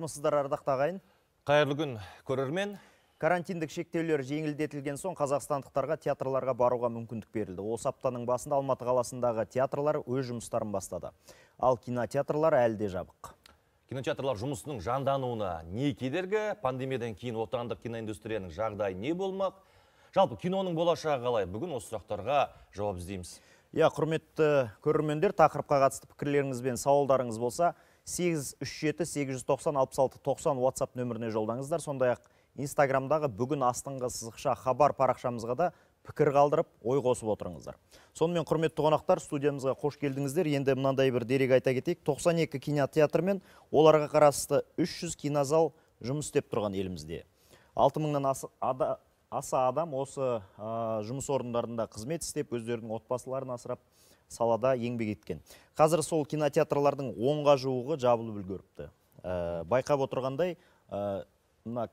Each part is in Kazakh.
Армысыздар ардақты ағайын. Қайырлы күн, көрермен. Карантиндік шектеулер жеңілдетілген соң қазақстандықтарға театрларға баруға мүмкіндік берілді. Осы аптаның басында Алматы қаласындағы театрлар өз жұмыстарын бастады. Ал кинотеатрлар әлі де жабық. Кинотеатрлар жұмысының жандануына не кедергі? Пандемиядан кейін отандық киноиндустрияның жағдайы не болмақ? Жалпы киноның болашағы қалай? Бүгін осы сұрақтарға жауап іздейміз. Құрметті көрермендер, тақырыпқа қатысты пікірлеріңіз бен сауалдарыңыз болса, 837-890-66-90 WhatsApp нөміріне жолдаңыздар. Сондай-ақ Инстаграмдағы бүгін астыңғы сызықша хабар парақшамызға да пікір қалдырып, ой қосып отырыңыздар. Сонымен құрметті қонақтар, студиямызға қош келдіңіздер. Енді мынандай бір дерек айта кетейік. 92 кинотеатр мен оларға қарасты 300 кинозал жұмыс істеп тұрған елімізде. 6000-нан аса адам осы жұмыс орындарында қызмет істеп, өздерінің отбасыларын асырап, салада еңбек еткен. Қазір сол кинотеатрлардың 10-ға жуығы жабылып үлгеріпті. Байқап отырғандай,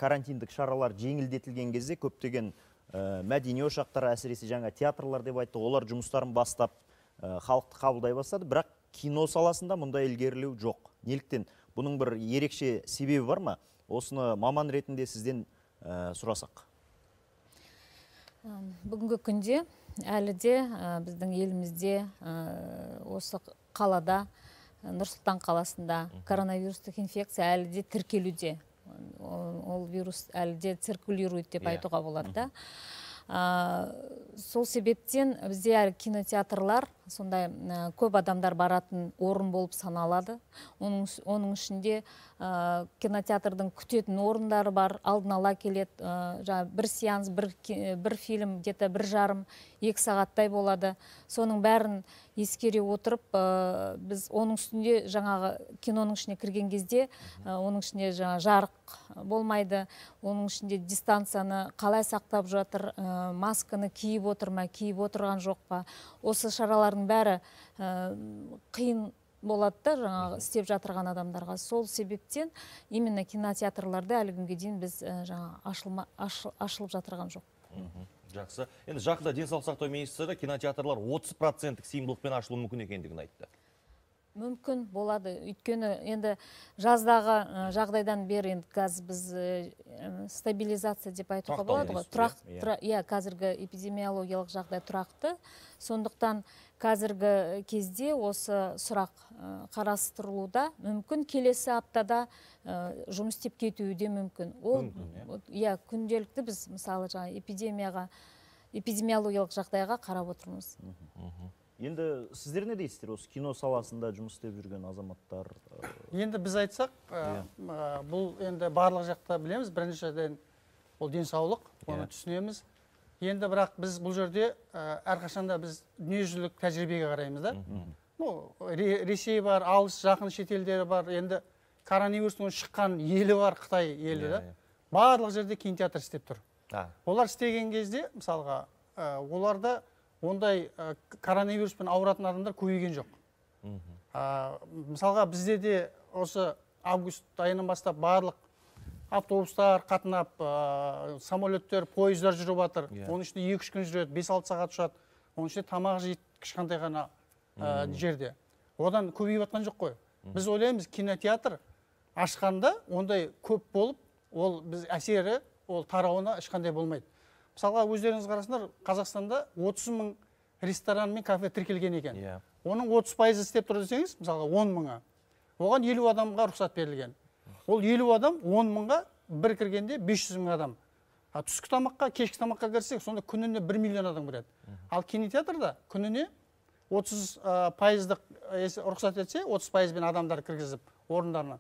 карантиндік шаралар жеңілдетілген кезде көптеген мәдени ошақтар, әсіресе жаңа театрлар деп айтты, олар жұмыстарын бастап, халықты қабылдай бастады, бірақ кино саласында мұндай ілгерілеу жоқ. Неліктен? Бұның бір ерекше себебі бар ма? Осыны маман ретінде сізден сұрасақ. Бүгінгі күнде әлі де біздің елімізде осы қалада, Нұр-Сұлтан қаласында коронавирустық инфекция әлі де тіркелуде. Ол вирус әлі де циркулирует деп айтуға болады да. Сол себептен бізде әлі кинотеатрлар сондай көп адамдар баратын орын болып саналады. Оның ішінде кинотеатрдың күтетін орындары бар, алдын ала келет, бір сеанс, бір фильм, где-то 1,5-2 сағаттай болады. Соның бәрін ескере отырып, біз оның үстінде жаңағы киноның ішіне кірген кезде, оның ішінде жарық болмайды, оның ішінде дистанцияны қалай сақтап жатыр, масканы киіп отыр ма, киіп отырған жоқ па. Осы шаралардың бәрі қиын болады да, жаңағы істеп жатырған адамдарға. Сол себептен именно кинотеатрларды әлі күнге дейін біз ашылып жатырған жоқ. Жақсы. Енді жақында денсаулық сақтау министрі кинотеатрлар 30% сыйымдылықпен ашылуы мүмкін екендігін айтты. Мүмкін болады. Өйткені енді жаздағы жағдайдан бері енді қазір біз стабилизация деп айтуға болады ғой. Қазіргі эпидемиологиялық жағдай тұрақты. Сондықтан қазіргі кезде осы сұрақ қарастырылуда. Мүмкін келесі аптада жұмыс істеп кетуі де мүмкін. Күнделікті біз мысалы эпидемиологиялық жағдайға қарап отырмыз. Енді сіздер не дейсіздер осы кино саласында жұмыс істеп жүрген азаматтар? Енді біз айтсақ, бұл енді барлық жақта білеміз, біріншіден ол денсаулық, оны түсінеміз. Енді бірақ біз бұл жерде әрқашанда біз дүниежүзілік тәжірибеге қараймыз да. Ресей бар, алыс жақын шетелдері бар, енді коронавирустың шыққан елі бар, Қытай елі да. Барлық жерде кинотеатр істеп тұр. Олар істеген кезде, мысалға, оларда ондай коронавируспен ауыратын адамдар көбейген жоқ. Мысалға бізде де осы август айынан бастап барлық автобустар қатынап, самолеттер, пойыздар жүріп жатыр. Оның ішінде 2-3 күн жүреді, 5-6 сағат ұшады. Оның ішінде тамақ жейді кішкентай ғана жерде. Одан көбейіп жатқан жоқ қой. Біз ойлаймыз, кинотеатр ашқанда ондай көп болып, ол біз әсері, ол тарауына ешқандай болмайды. Мысалға, өздеріңіз қарасыңдар, Қазақстанда 30 000 ресторан мен кафе тіркелген екен. Оның 30% істеп тұр десеңіз, мысалға 10 000-ға. Оған 50 адамға рұқсат берілген. Ол 50 адам 10 000-ға бір кіргенде 500 000 адам. Түскі тамаққа, кешкі тамаққа кірсек, сонда күніне 1 миллион адам кіреді. Ал кинотеатрда күніне 30%-дық рұқсат етсе, 30%-бен адамдар кіргізіп орындарына.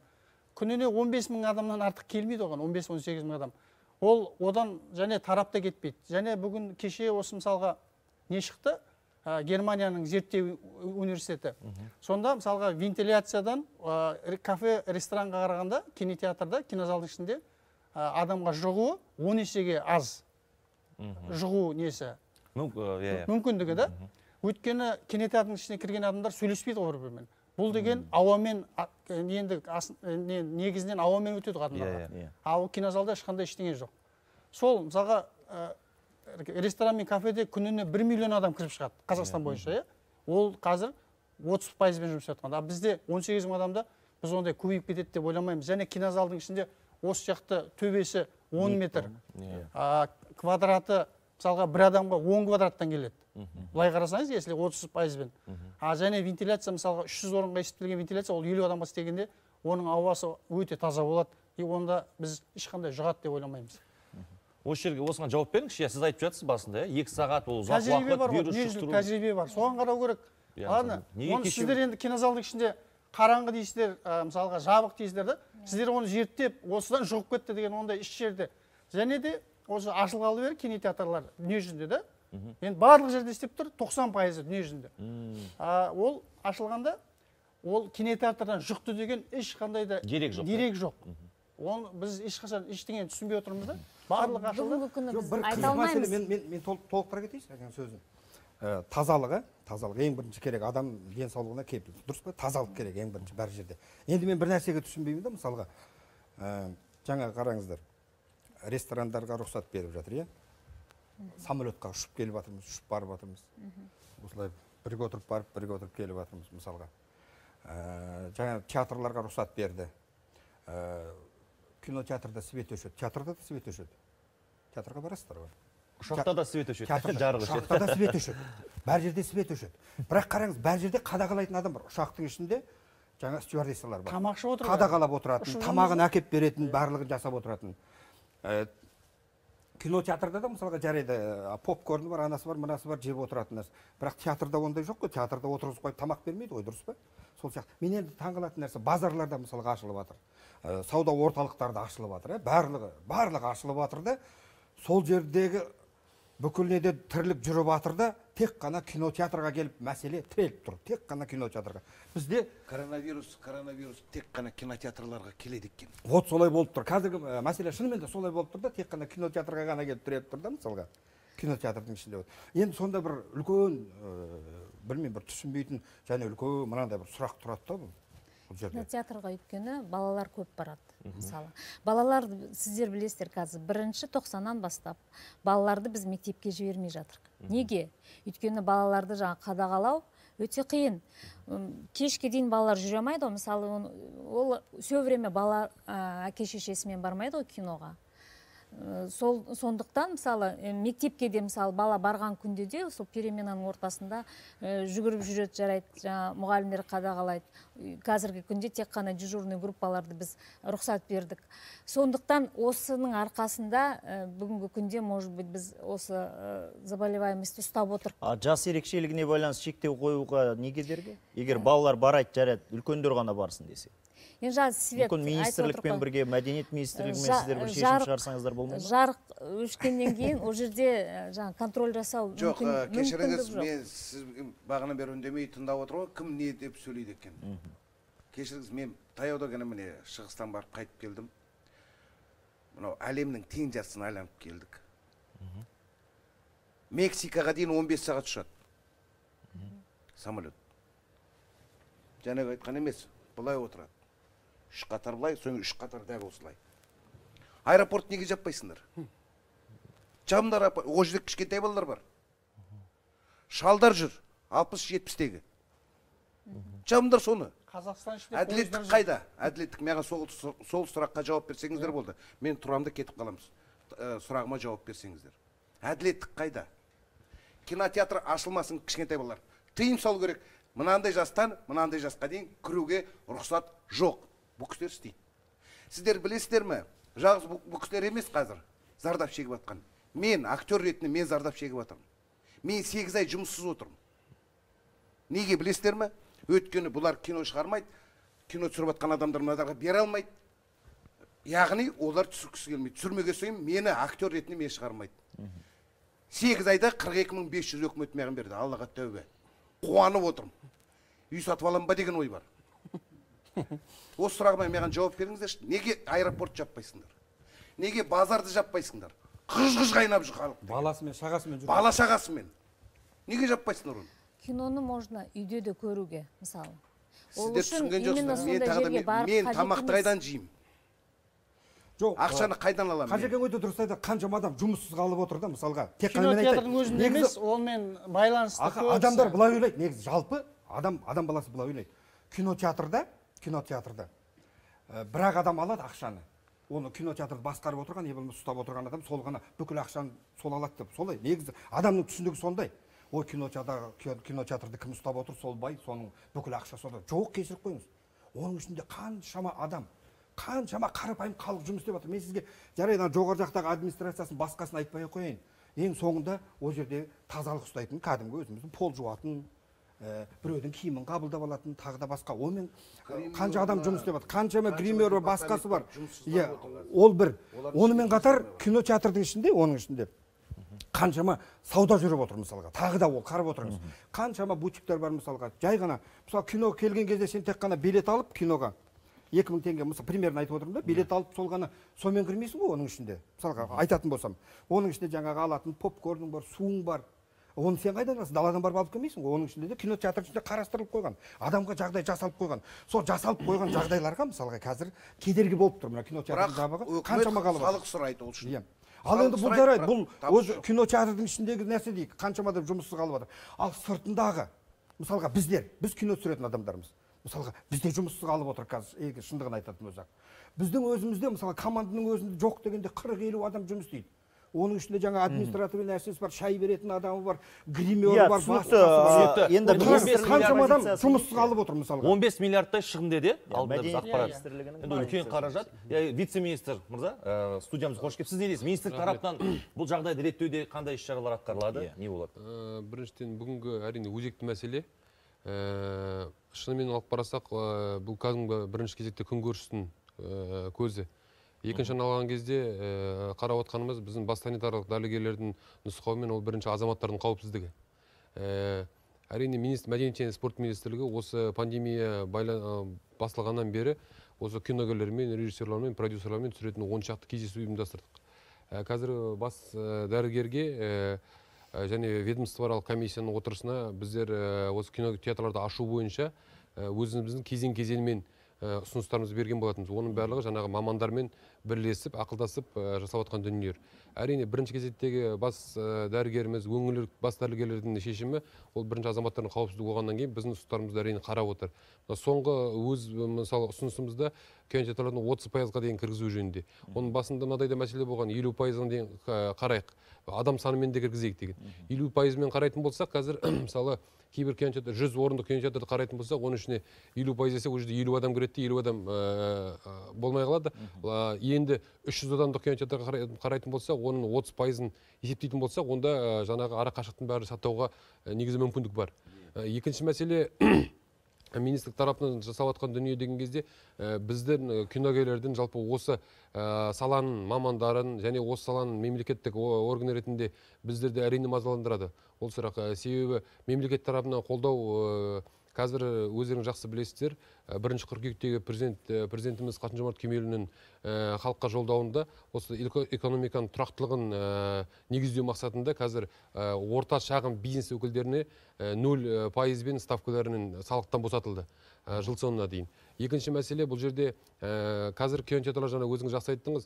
Күніне 15 000 адамнан артық келмейді оған, 15-18 000 адам. Ол одан және тарапта кетпейді. Және бүгін кеше осы мысалға не шықты? Германияның зерттеу университеті. Сонда мысалға вентиляциядан кафе, ресторанға қарағанда кинотеатрда, кинозалдың ішінде адамға жұғуы 10 есеге аз. Жұғу несі? Мүмкіндігі да. Өйткені кинотеатрдың ішіне кірген адамдар сөйлеспейді бір-бірімен. Бұл деген ауамен, негізінен ауамен өтеді адамдарға. Ал кинозалда ешқандай ештеңе жоқ. Сол, мысалға, ресторан мен кафеде күніне 1 миллион адам кіріп шығады, Қазақстан бойынша. Ол қазір 30%-бен жұмыс жасап жатқан. Бізде 18 000 адамда біз ондай көбейіп кетеді деп ойламаймыз. Және кинозалдың ішінде осы жақты төбесі 10 метр, квадраты мысалға бір адамға 10 квадраттан келеді. Былай қарасаңыз, если 30%-бен. Және вентиляция мысалға 300 орынға есептелген вентиляция, ол 50 адамға істегенде оның ауасы өте таза болады. Онда біз ешқандай жұғады деп ойламаймыз. Осы жерге осыған жауап беріңізші. Сіз айтып жатсыз басында, 2 сағат ол ұзақ уақыт вирус жұқтыру. Тәжірибе бар, соған қарау керек. Ладно, оны сіздер енді кинозалдың ішінде қараңғы дейсіздер, мысалға жабық дейсіздер да, сіздер оны зерттеп, осыдан жұғып кетті деген ондай іс жерде. Және де осы ашылғалы бері кинотеатрлар дүние жүзінде да, енді барлық жерде істеп тұр, 90% дүние жүзінде. Ол ашылғанда, ол кинотеатрдан жұқты деген ешқандай да дерек жоқ. Оны біз ешқашан ештеңені түсінбей отырмыз да. Барлық ашылды. Бүгінгі күні біз айта алмаймыз. Мен толықтыра кетейінші әкем сөзін. Тазалық ең бірінші керек, адам денсаулығына кепіл. Дұрыс па? Тазалық керек ең бірінші бар жерде. Енді мен бір нәрсеге түсінбеймін да, мысалға, жаңа қараңыздар, ресторандарға рұқсат беріп жатыр, иә? Самолетқа ұшып келіп жатырмыз, ұшып барып жатырмыз. Осылай бірге отырып барып, бірге отырып келіп жатырмыз, мысалға. Жаңа театрларға рұқсат берді. Кинотеатрда свет өшеді, театрда да свет өшеді. Театрға барасыздар ғой. Ұшақта да свет өшеді, жарық өшеді. Ұшақта да свет өшеді. Бар жерде свет өшеді. Бірақ қараңыз, бар жерде қадағалайтын адам бар. Ұшақтың ішінде жаңа стюардессалар бар. Тамақ ішіп отырады. Қадағалап отыратын, тамағын әкеп беретін, барлығын жасап отыратын. Кинотеатрда да мысалға жарайды, попкорны бар, анасы бар, мынасы бар, жеп отыратын нәрсе. Бірақ театрда ондай жоқ қой. Театрда отырғызып қойып тамақ бермейді ғой, дұрыс па? Сол сияқты. Мен енді таңғалатын нәрсе, базарларда мысалға ашылып жатыр. Сауда орталықтарда ашылып жатыр, барлығы ашылып жатыр да, сол жердегі бүкіл неде тіріліп жүріп жатыр да, тек қана кинотеатрға келіп мәселе тіреліп тұр. Тек қана кинотеатрға. Бізде коронавирус тек қана кинотеатрларға келеді екен. Вот солай болып тұр. Қазіргі мәселе шынымен де солай болып тұр да, тек қана кинотеатрға ғана келіп тіреліп тұр да, мысалға. Кинотеатрдың ішінде. Енді сонда бір үлкен, білмеймін, бір түсінбейтін және үлкен мынандай бір сұрақ тұрады да бұл. Кинотеатрға өйткені балалар көп барады. Мысалы, балалар, сіздер білесіздер қазір, 1-90-нан бастап балаларды біз мектепке жібермей жатырық. Неге? Өйткені балаларды жаңа қадағалау өте қиын. Кешке дейін балалар жүре алмайды, мысалы, ол все время бала әке-шешесімен бармайды ғой киноға. Сондықтан, мысалы, мектепке де, мысалы, бала барған күнде де, сол переменаның ортасында жүгіріп жүреді, жарайды, мұғалімдер қадағалайды. Қазіргі күнде тек қана дежурный группаларды біз рұқсат бердік. Сондықтан осының арқасында бүгінгі күнде, может быть, біз осы заболеваемості ұстап отырық. Жас ерекшелігіне байланысты шектеу қоюға не кедергі? Егер балалар барайды, жарайды, үлкендер ғана барсын десе. Мүмкін министрлікпен бірге, мәдениет министрлігімен сіздер бір шешім шығарсаңыздар болмайды ма? Жарық өшкеннен кейін ол жерде контроль жасау жоқ, кешіріңіз, мен сіз бағана бері үндемей тыңдап отыр ғой, кім не деп сөйлейді екен. Кешіріңіз, мен таяуда ғана міне Шығыстан барып қайтып келдім. Мынау әлемнің тең жартысын айланып келдік. Мексикаға дейін 15 сағат ұшады самолет. Жаңағы айтқан емес, былай отырады. 3 қатар былай, соң 3 қатар дәл осылай. Аэропорт неге жаппайсыңдар? Жамдар, о жерде кішкентай балалар бар. Шалдар жүр, 60-70-тегі. Жамдар соны. Әділеттік қайда? Әділеттік, маған сол сұраққа жауап берсеңіздер болды. Мен тұрамда кетіп қаламыз. Сұрағыма жауап берсеңіздер. Әділеттік қайда? Кинотеатр ашылмасын, кішкентай балалар. Тыйым салу керек. Мынандай жастан, мынандай жасқа дейін кіруге рұқсат жоқ. Бұл кісілер істейді. Сіздер білесіздер ме? Жалғыз бұл кісілер емес қазір зардап шегіп жатқан. Мен актер ретінде мен зардап шегіп жатырмын. Мен 8 ай жұмыссыз отырмын. Неге білесіздер ме? Өйткені бұлар кино шығармайды, кино түсіріп жатқан адамдар мынадарға бере алмайды. Яғни олар түсіргісі келмейді. Түсірмеге сөйім, мені актер ретінде мен шығармайды. 8 айда 42.500 өкімет маған берді. Аллаға тәубе. Қуанып отырмын. Үй сатып алам ба деген ой бар. Осы сұрағыма маған жауап беріңіздерші. Неге аэропорт жаппайсыңдар? Неге базарды жаппайсыңдар? Қыж-қыж қайнап жүр халық. Баласымен, шағасымен жүр. Бала шағасымен. Неге жаппайсыңдар оны? Киноны можно үйде де көруге, мысалы. Сіздер түсінген жоқсыздар. Мен тамақты қайдан жеймін? Жоқ, ақшаны қайдан аламын? Қажекен өте дұрыс айтады, қаншама адам жұмыссыз қалып отыр да, мысалға. Кинотеатрдың өзінде емес, онымен байланысты көп. Адамдар былай ойлайды, негізі жалпы адам баласы былай ойлайды. Кинотеатрда кинотеатрда бір-ақ адам алады ақшаны, оны кинотеатрды басқарып отырған, не болмаса ұстап отырған адам сол ғана бүкіл ақшаны сол алады деп. Солай негізі адамның түсінігі сондай. Ой, кинотеатрды кім ұстап отыр, сол бай, соның бүкіл ақша сонда. Жоқ, кешіріп қойыңыз. Оның ішінде қаншама адам, қаншама қарапайым халық жұмыс істеп жатыр. Мен сізге жарайды жоғары жақтағы администрациясын басқасын айтпай қояйын. Ең соңында ол жерде тазалық ұстайтын, кәдімгі өзіміздің пол жуатын, біреудің киімін қабылдап алатын, тағы да басқа. Онымен қанша адам жұмыс істеп жатыр, қаншама гример бар, басқасы бар. Иә, ол бір. Онымен қатар кинотеатрдың ішінде, оның ішінде қаншама сауда жүріп отыр мысалға. Тағы да ол қарап отырыңыз. Қаншама бутиктер бар мысалға. Жай ғана, мысалы кино келген кезде сен тек қана билет алып киноға 2000 теңге, мысалы примерно айтып отырмын да, билет алып сол ғана сонымен кірмейсің ғой оның ішінде. Мысалға айтатын болсам, оның ішінде жаңағы алатын попкорның бар, суың бар. Оны сен қайдан аласың? Даладан барып алып келмейсің ғой. Оның ішінде де кинотеатр ішінде қарастырылып қойған. Адамға жағдай жасалып қойған. Сол жасалып қойған жағдайларға мысалға қазір кедергі болып тұр. Мына кинотеатрдың жабығы қаншама қалып жатыр. Халық сұрайды ол үшін. Ал енді бұл жарайды, бұл өзі кинотеатрдың ішіндегі нәрсе дейік, қаншама адам жұмыссыз қалып жатыр. Ал сыртындағы, мысалға біз кино түсіретін адамдармыз. Мысалға бізде жұмыссыз қалып отыр қазір, шындығын айтатын болсақ. Біздің өзімізде, мысалы команданың өзінде жоқ дегенде 40-50 адам жұмыс істейді. Оның ішінде жаңа административный нәрсесі бар, шай беретін адамы бар, гримері бар, енді қаншама адам жұмыссыз қалып отыр мысалға. 15 миллиардтай шығын деді, алдында біз Мәдениет ақпарат. министрлігінің Енді үлкен қаражат. Вице-министр мырза, студиямызға қош келіпсіз. Сіз не дейсіз? Министрлік тарапынан бұл жағдайды реттеуде қандай іс-шаралар атқарылады? Не болады? Біріншіден бүгінгі әрине өзекті мәселе. Шынымен алып қарасақ, бұл кәдімгі бірінші кезекте күнкөрістің көзі. Екінші алған кезде қарап отқанымыз біздің бас санитарлық дәрігерлердің нұсқауымен ол бірінші азаматтардың қауіпсіздігі. Әрине мәдениет және спорт министрлігі осы пандемия басталғаннан бері осы киногерлермен, режиссерлермен, продюсерлермен түсіретін 10 шақты кездесу ұйымдастырдық. Қазір бас дәрігерге және ведомствоаралық комиссияның отырысына біздер осы кинотеатрларды ашу бойынша өзіміздің кезең-кезеңмен ұсыныстарымыз берген болатынбыз. Оның барлығы жаңағы мамандармен бірлесіп, ақылдасып жасап отқан дүниелер. Әрине бірінші кезектегі бас дәрігеріміз, өңірлік бас дәрігерлердің шешімі ол бірінші азаматтардың қауіпсіздігі болғаннан кейін біздің ұсыныстарымызды әрине қарап отыр. Соңғы өз мысалы ұсынысымызда кинотеатрлардың 30%-ға дейін кіргізу жөнінде. Оның басында мынадай да мәселе болған, 50%-ға дейін қарайық. Адам санымен де кіргізейік деген. 50%-мен қарайтын болсақ, қазір мысалы кейбір кинотеатр 100 орындық кинотеатрды қарайтын болсақ, оның ішіне 50% десе, ол жерде 50 адам кіреді, 50 адам болмай қалады. Енді 300 адамдық кинотеатрға қарайтын болсақ, оның 30%-ын есептейтін болсақ, онда жаңағы ара қашықтың бәрі сақтауға негізі мүмкіндік бар. Екінші мәселе министрлік тарапынан жасап жатқан дүние деген кезде біздің киногерлердің жалпы осы саланың мамандарын және осы саланың мемлекеттік орган ретінде біздерді әрине мазаландырады. Ол сұрақ себебі мемлекет тарапынан қолдау қазір өздеріңіз жақсы білесіздер, 1 қыркүйектегі президентіміз Қасым-Жомарт Кемелұлының халыққа жолдауында осы экономиканың тұрақтылығын негіздеу мақсатында қазір орта шағын бизнес өкілдеріне 0%-бен ставкаларының салықтан босатылды жыл соңына дейін. Екінші мәселе, бұл жерде қазір кинотеатрлар жаңа өзіңіз жақсы айттыңыз,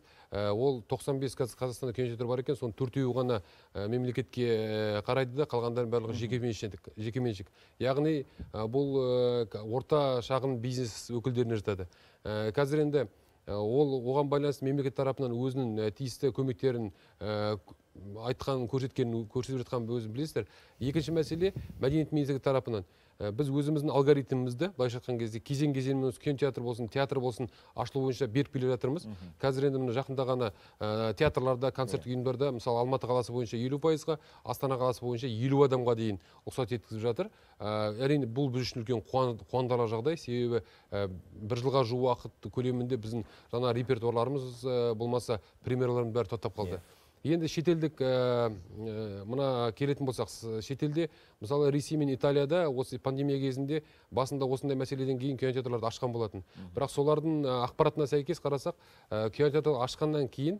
ол 95 Қазақстанда кинотеатр бар екен, соның 4-еуі ғана мемлекетке қарайды да, қалғандардың барлығы жекеменшік. Яғни бұл орта шағын бизнес өкілдеріне жатады. Қазір енді оған байланысты мемлекет тарапынан өзінің тиісті көмектерін көрсетіп жатқан өзі білесіздер. Екінші мәселе, мәдениет министрлігі тарапынан біз өзіміздің алгоритмімізді былайша айтқан кезде кезең-кезеңмен кинотеатр болсын, театр болсын ашылу бойынша беріп келе жатырмыз. Қазір енді жақында ғана театрларда, концерттік ұйымдарда, мысалы Алматы қаласы бойынша 50%-ға, Астана қаласы бойынша 50 адамға дейін рұқсат еткізіп жатыр. Әрине бұл біз үшін үлкен қуантарлық жағдай, себебі 1 жылға жуық уақыт көлемінде біздің жаңа репертуарларымыз болмаса премьераларымыз бәрі тоқтап қалды. Енді шетелдік мына келетін болсақ, шетелде, мысалы Ресей мен Италияда осы пандемия кезінде басында осындай мәселеден кейін кинотеатрларды ашқан болатын. Бірақ солардың ақпаратына сәйкес қарасақ, кинотеатр ашқаннан кейін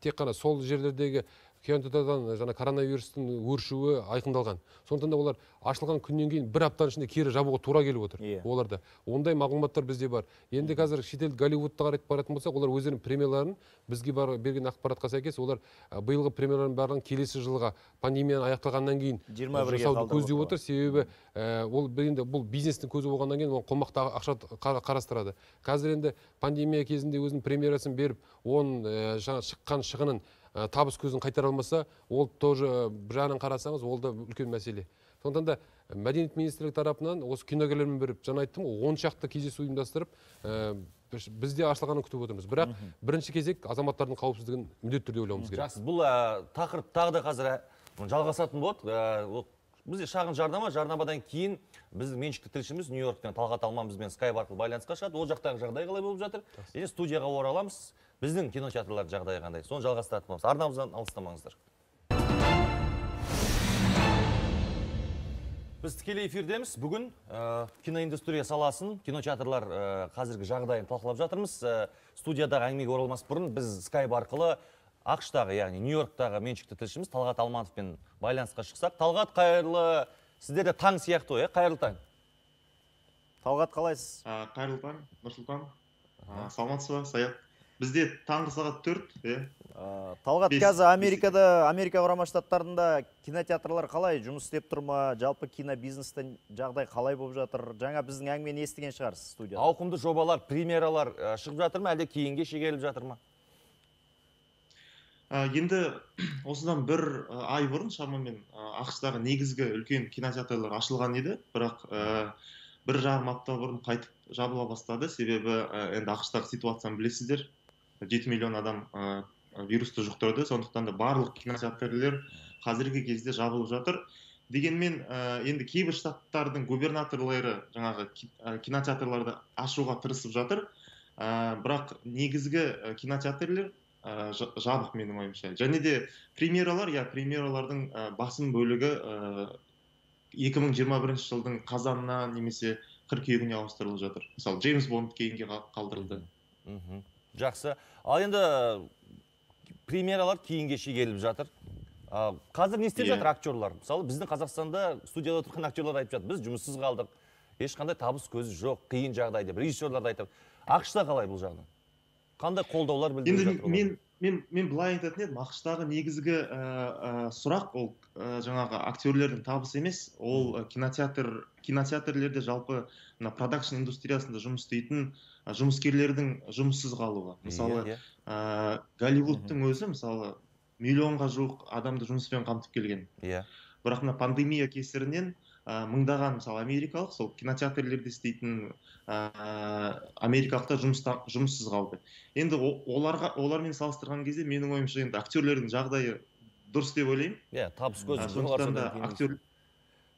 тек қана сол жерлердегі кинотеатрдан жаңа коронавирустың өршуі айқындалған. Сондықтан да олар ашылған күннен кейін бір аптаның ішінде кері жабуға тура келіп отыр. Оларда ондай мағлұматтар бізде бар. Енді қазір шетел Голливудты қарайтып баратын болсақ, олар өздерінің премьераларын бізге берген ақпаратқа сәйкес, олар биылғы премьералардың барлығын келесі жылға пандемияның аяқталғаннан кейін жасауды көздеп отыр. Себебі ол енді бұл бизнестің көзі болғаннан кейін қомақты ақша қарастырады. Қазір енді пандемия кезінде өзінің премьерасын беріп, оның шыққан шығынын табыс көзін қайтара алмаса, ол тоже бір жағынан қарасаңыз, ол да үлкен мәселе. Сондықтан да мәдениет министрлігі тарапынан осы киногерлермен беріп, жаңа айттым, 10 шақты кездесу ұйымдастырып, бізде ашылғанын күтіп отырмыз. Бірақ бірінші кезек азаматтардың қауіпсіздігін міндетті түрде ойлауымыз керек. Жақсы, бұл тақырып тағы да қазір жалғасатын болады. Бізде шағын жарнамадан кейін біздің меншікті тілшіміз Нью-Йорктен Талғат Алман бізбен скайп арқылы байланысқа шығады. Ол жақтағы жағдай қалай болып жатыр? Және студияға ораламыз. Біздің кинотеатрлар жағдайы қандай? Соны жалғастыратын боламыз. Арнамыздан алыстамаңыздар. Біз тікелей эфирдеміз. Бүгін киноиндустрия саласын, кинотеатрлар қазіргі жағдайын талқылап жатырмыз. Студиядағы әңгімеге оралмас бұрын біз скайп арқылы ақштағы, яғни Нью-Йорктағы меншікті тілшіміз Талғат Алмановпен байланысқа шықсақ. Талғат, қайырлы, сіздерде таң сияқты ғой, қайырлы таң. Талғат, қалайсыз? Қайырлы таң, Нұрсұлтан. Саламатсыз ба, Саят? Бізде таңғы сағат 4. Талғат, қазір Америка құрама штаттарында кинотеатрлар қалай жұмыс істеп тұр ма? Жалпы кинобизнестің жағдай қалай болып жатыр? Жаңа біздің әңгімені естіген шығарсыз студияда. Ауқымды жобалар, премьералар шығып жатыр ма, әлде кейінге шегеріліп жатыр ма? Енді осыдан бір ай бұрын шамамен ақштағы негізгі үлкен кинотеатрлар ашылған еді, бірақ бір жарым апта бұрын қайтып жабыла бастады. Себебі енді ақштағы ситуацияны білесіздер, 7 миллион адам вирусты жұқтырды, сондықтан да барлық кинотеатрлар қазіргі кезде жабылып жатыр. Дегенмен енді кейбір штаттардың губернаторлары жаңағы кинотеатрларды ашуға тырысып жатыр, бірақ негізгі кинотеатрлар жабық менің ойымша. Және де премьералардың басым бөлігі 2021 жылдың қазанына немесе қыркүйегіне ауыстырылып жатыр. Мысалы, Джеймс Бонд кейінге қалдырылды. Жақсы. Ал енді премьералар кейінге шегеріліп жатыр. Қазір не істеп жатыр актерлар? Мысалы, біздің Қазақстанда студияда отырған актерлар айтып жатыр, біз жұмыссыз қалдық, ешқандай табыс көзі жоқ, қиын жағдай деп. Режиссерлар да айтып. ақшта қалай бұл жағынан? Қандай қолдаулар білдіріп жатыр? Енді мен былай айтатын едім, ақштағы негізгі сұрақ ол жаңағы актерлердің табысы емес, ол кинотеатрлерде жалпы продакшн индустриясында жұмыс істейтін жұмыскерлердің жұмыссыз қалуы. Мысалы, Голливудтың өзі мысалы миллионға жуық адамды жұмыспен қамтып келген. Бірақ пандемия кесірінен мыңдаған мысалы америкалық сол кинотеатрлерде істейтін америкалықтар жұмыссыз қалды. Енді олармен салыстырған кезде менің ойымша енді актерлердің жағдайы дұрыс деп ойлаймын. Табыс көзі.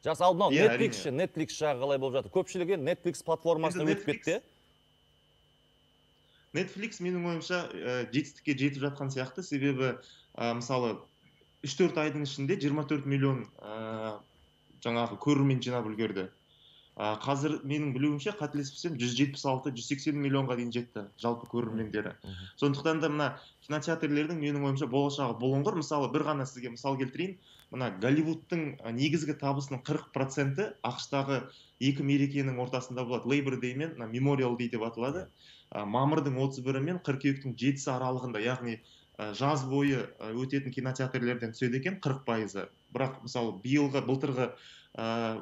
Жақсы, ал мынау Netflix жағы қалай болып жатыр? Көпшілігі Netflix платформасына өтіп кетті. Netflix менің ойымша жетістікке жетіп жатқан сияқты, себебі мысалы 3-4 айдың ішінде 24 миллион жаңағы көрермен жинап үлгерді. Қазір менің білуімше, қателеспесем, 176-180 миллионға дейін жетті жалпы көрермендері. Сондықтан да мына кинотеатрлердің менің ойымша болашағы бұлыңғыр. Мысалы, бір ғана сізге мысал келтірейін. Мына Голливудтың негізгі табысының 40% ақштағы екі мерекенің ортасында болады. Labor Day мен Memorial Day деп аталады. Мамырдың 31-і мен қыркүйектің 7-сі аралығында, яғни жаз бойы өтетін кинотеатрлерден түседі екен 40%. Бірақ мысалы былтырғы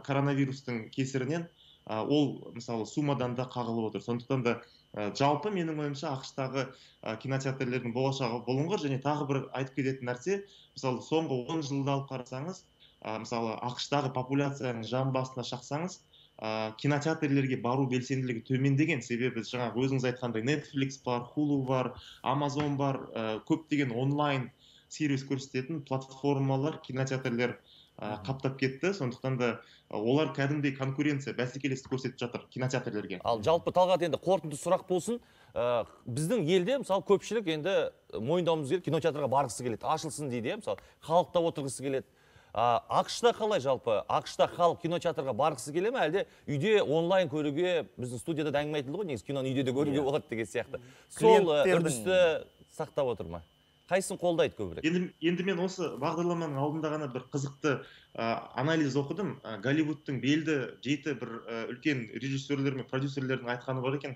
коронавирустың кесірінен ол мысалы суммадан да қағылып отыр. Сондықтан да жалпы менің ойымша ақштағы кинотеатрлердің болашағы бұлыңғыр. Және тағы бір айтып кететін нәрсе, мысалы соңғы 10 жылда алып қарасаңыз, мысалы ақштағы популяцияның жан басына шақсаңыз, кинотеатрлерге бару белсенділігі төмендеген. Себебі жаңағы өзіңіз айтқандай Netflix бар, Hulu бар, Amazon бар, көптеген онлайн сервис көрсететін платформалар кинотеатрлер қаптап кетті. Сондықтан да олар кәдімгідей конкуренция, бәсекелестік көрсетіп жатыр кинотеатрлерге. Ал жалпы Талғат, енді қорытынды сұрақ болсын. Біздің елде мысалы көпшілік енді мойындауымыз керек, кинотеатрға барғысы келеді, ашылсын дейді, мысалы халықта отырғысы келеді. ақшта қалай жалпы? ақшта халық кинотеатрға барғысы келе ме, әлде үйде онлайн көруге, біздің студияда әңгіме айтылды ғой, негізі киноны үйде де көруге болады деген сияқты. Сол үрдісті сақтап отыр ма? қайсысын қолдайды көбірек? Енді мен осы бағдарламаның алдында ғана бір қызықты анализ оқыдым. Голливудтың белді жеті бір үлкен режиссерлер мен продюсерлердің айтқаны бар екен.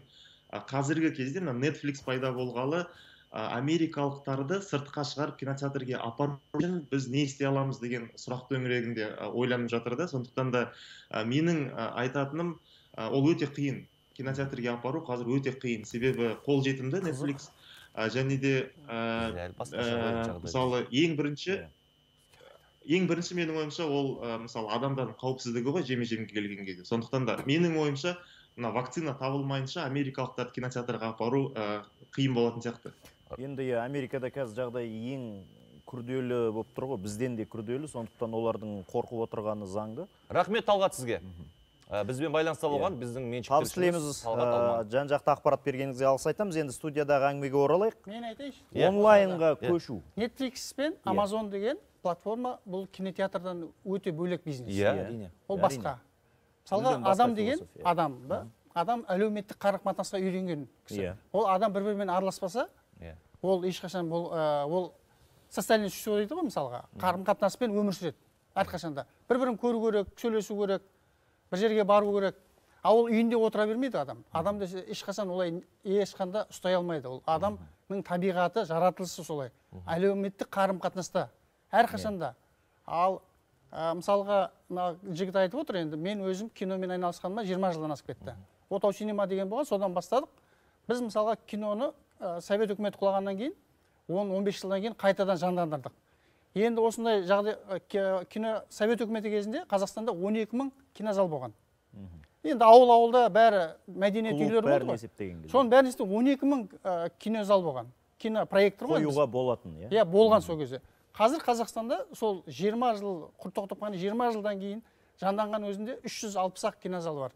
Қазіргі кезде Netflix пайда болғалы америкалықтарды сыртқа шығарып кинотеатрге апару үшін біз не істей аламыз деген сұрақ төңірегінде ойланып жатыр да. Сондықтан да менің айтатыным, ол өте қиын. Кинотеатрге апару қазір өте қиын. Себебі қолжетімді Netflix және де мысалы ең бірінші менің ойымша ол мысалы адамдардың қауіпсіздігі ғой жеме-жемге келген кезде. Сондықтан да менің ойымша мына вакцина табылмайынша америкалықтарды кинотеатрға апару қиын болатын сияқты. Енді Америкада қазір жағдай ең күрделі болып тұр ғой, бізден де күрделі, сондықтан олардың қорқып отырғаны заңды. Рахмет Талғат сізге. Бізбен байланыста болған біздің табыс тілейміз. Жан-жақты ақпарат бергеніңізге алғыс айтамыз. Енді студиядағы әңгімеге оралайық. Мен айтайыншы. Онлайнға көшу. Netflix пен Amazon деген платформа бұл кинотеатрдан өте бөлек бизнес. Ол басқа. Мысалға адам деген адам әлеуметтік қарым-қатынасқа үйренген кісі. Ол адам бір-бірімен араласпаса, ол ешқашан ол социальный существо дейді ғой мысалға. Қарым-қатынаспен өмір сүреді әрқашанда. Бір-бірін көру керек, сөйлесу керек, бір жерге бару керек. Ол үйінде отыра бермейді адам. Адамды ешқашан олай ешқанда ұстай алмайды. Ол адамның табиғаты, жаратылысы солай. Әлеуметтік қарым-қатынаста әрқашанда. Ал мысалға жігіт айтып отыр, енді мен өзім киномен айналысқаныма 20 жылдан асып кетті. Отау синема деген болған, содан бастадық. Біз мысалға киноны Совет үкіметі құлағаннан кейін 10-15 жылдан кейін қайтадан жандандырдық. Енді осындай жағдай кино Совет үкіметі кезінде Қазақстанда 12 000 кинозал болған. Енді ауыл-ауылда бәрі мәдениет үйлері болды ғой. Соның бәрін есептеп 12 000 кинозал болған. Кинопроектор ғой. Қоюға болатын, иә? Болған сол кезде. Қазір Қазақстанда сол 20 жыл, тоқтап қалған 20 жылдан кейін жанданған өзінде 360 кинозал бар.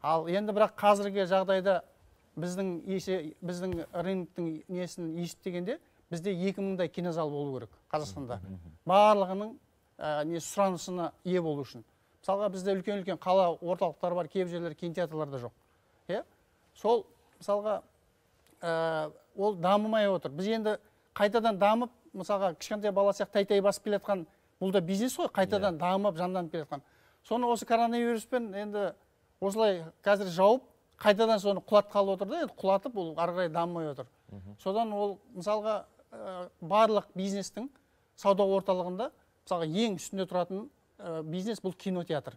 Ал енді бірақ қазіргі жағдайда біздің рыноктың несін есептегенде бізде 2000-дай кинозал болу керек Қазақстанда. Барлығының сұранысына ие болу үшін. Мысалға бізде үлкен-үлкен қала орталықтары бар, кейбір жерлер кинотеатрларда жоқ. Сол мысалға ол дамымай отыр. Біз енді қайтадан дамып, мысалға кішкентай бала сияқты тай-тай басып келе жатқан, бұл да бизнес қой, қайтадан дамып, жанданып келе жатқан. Соны осы коронавируспен енді осылай қазір жауып, қайтадан соны құлатқалы отыр да, құлатып, ол ары қарай дамымай отыр. Содан ол мысалға барлық бизнестің сауда орталығында мысалға ең үстінде тұратын бизнес бұл кинотеатр.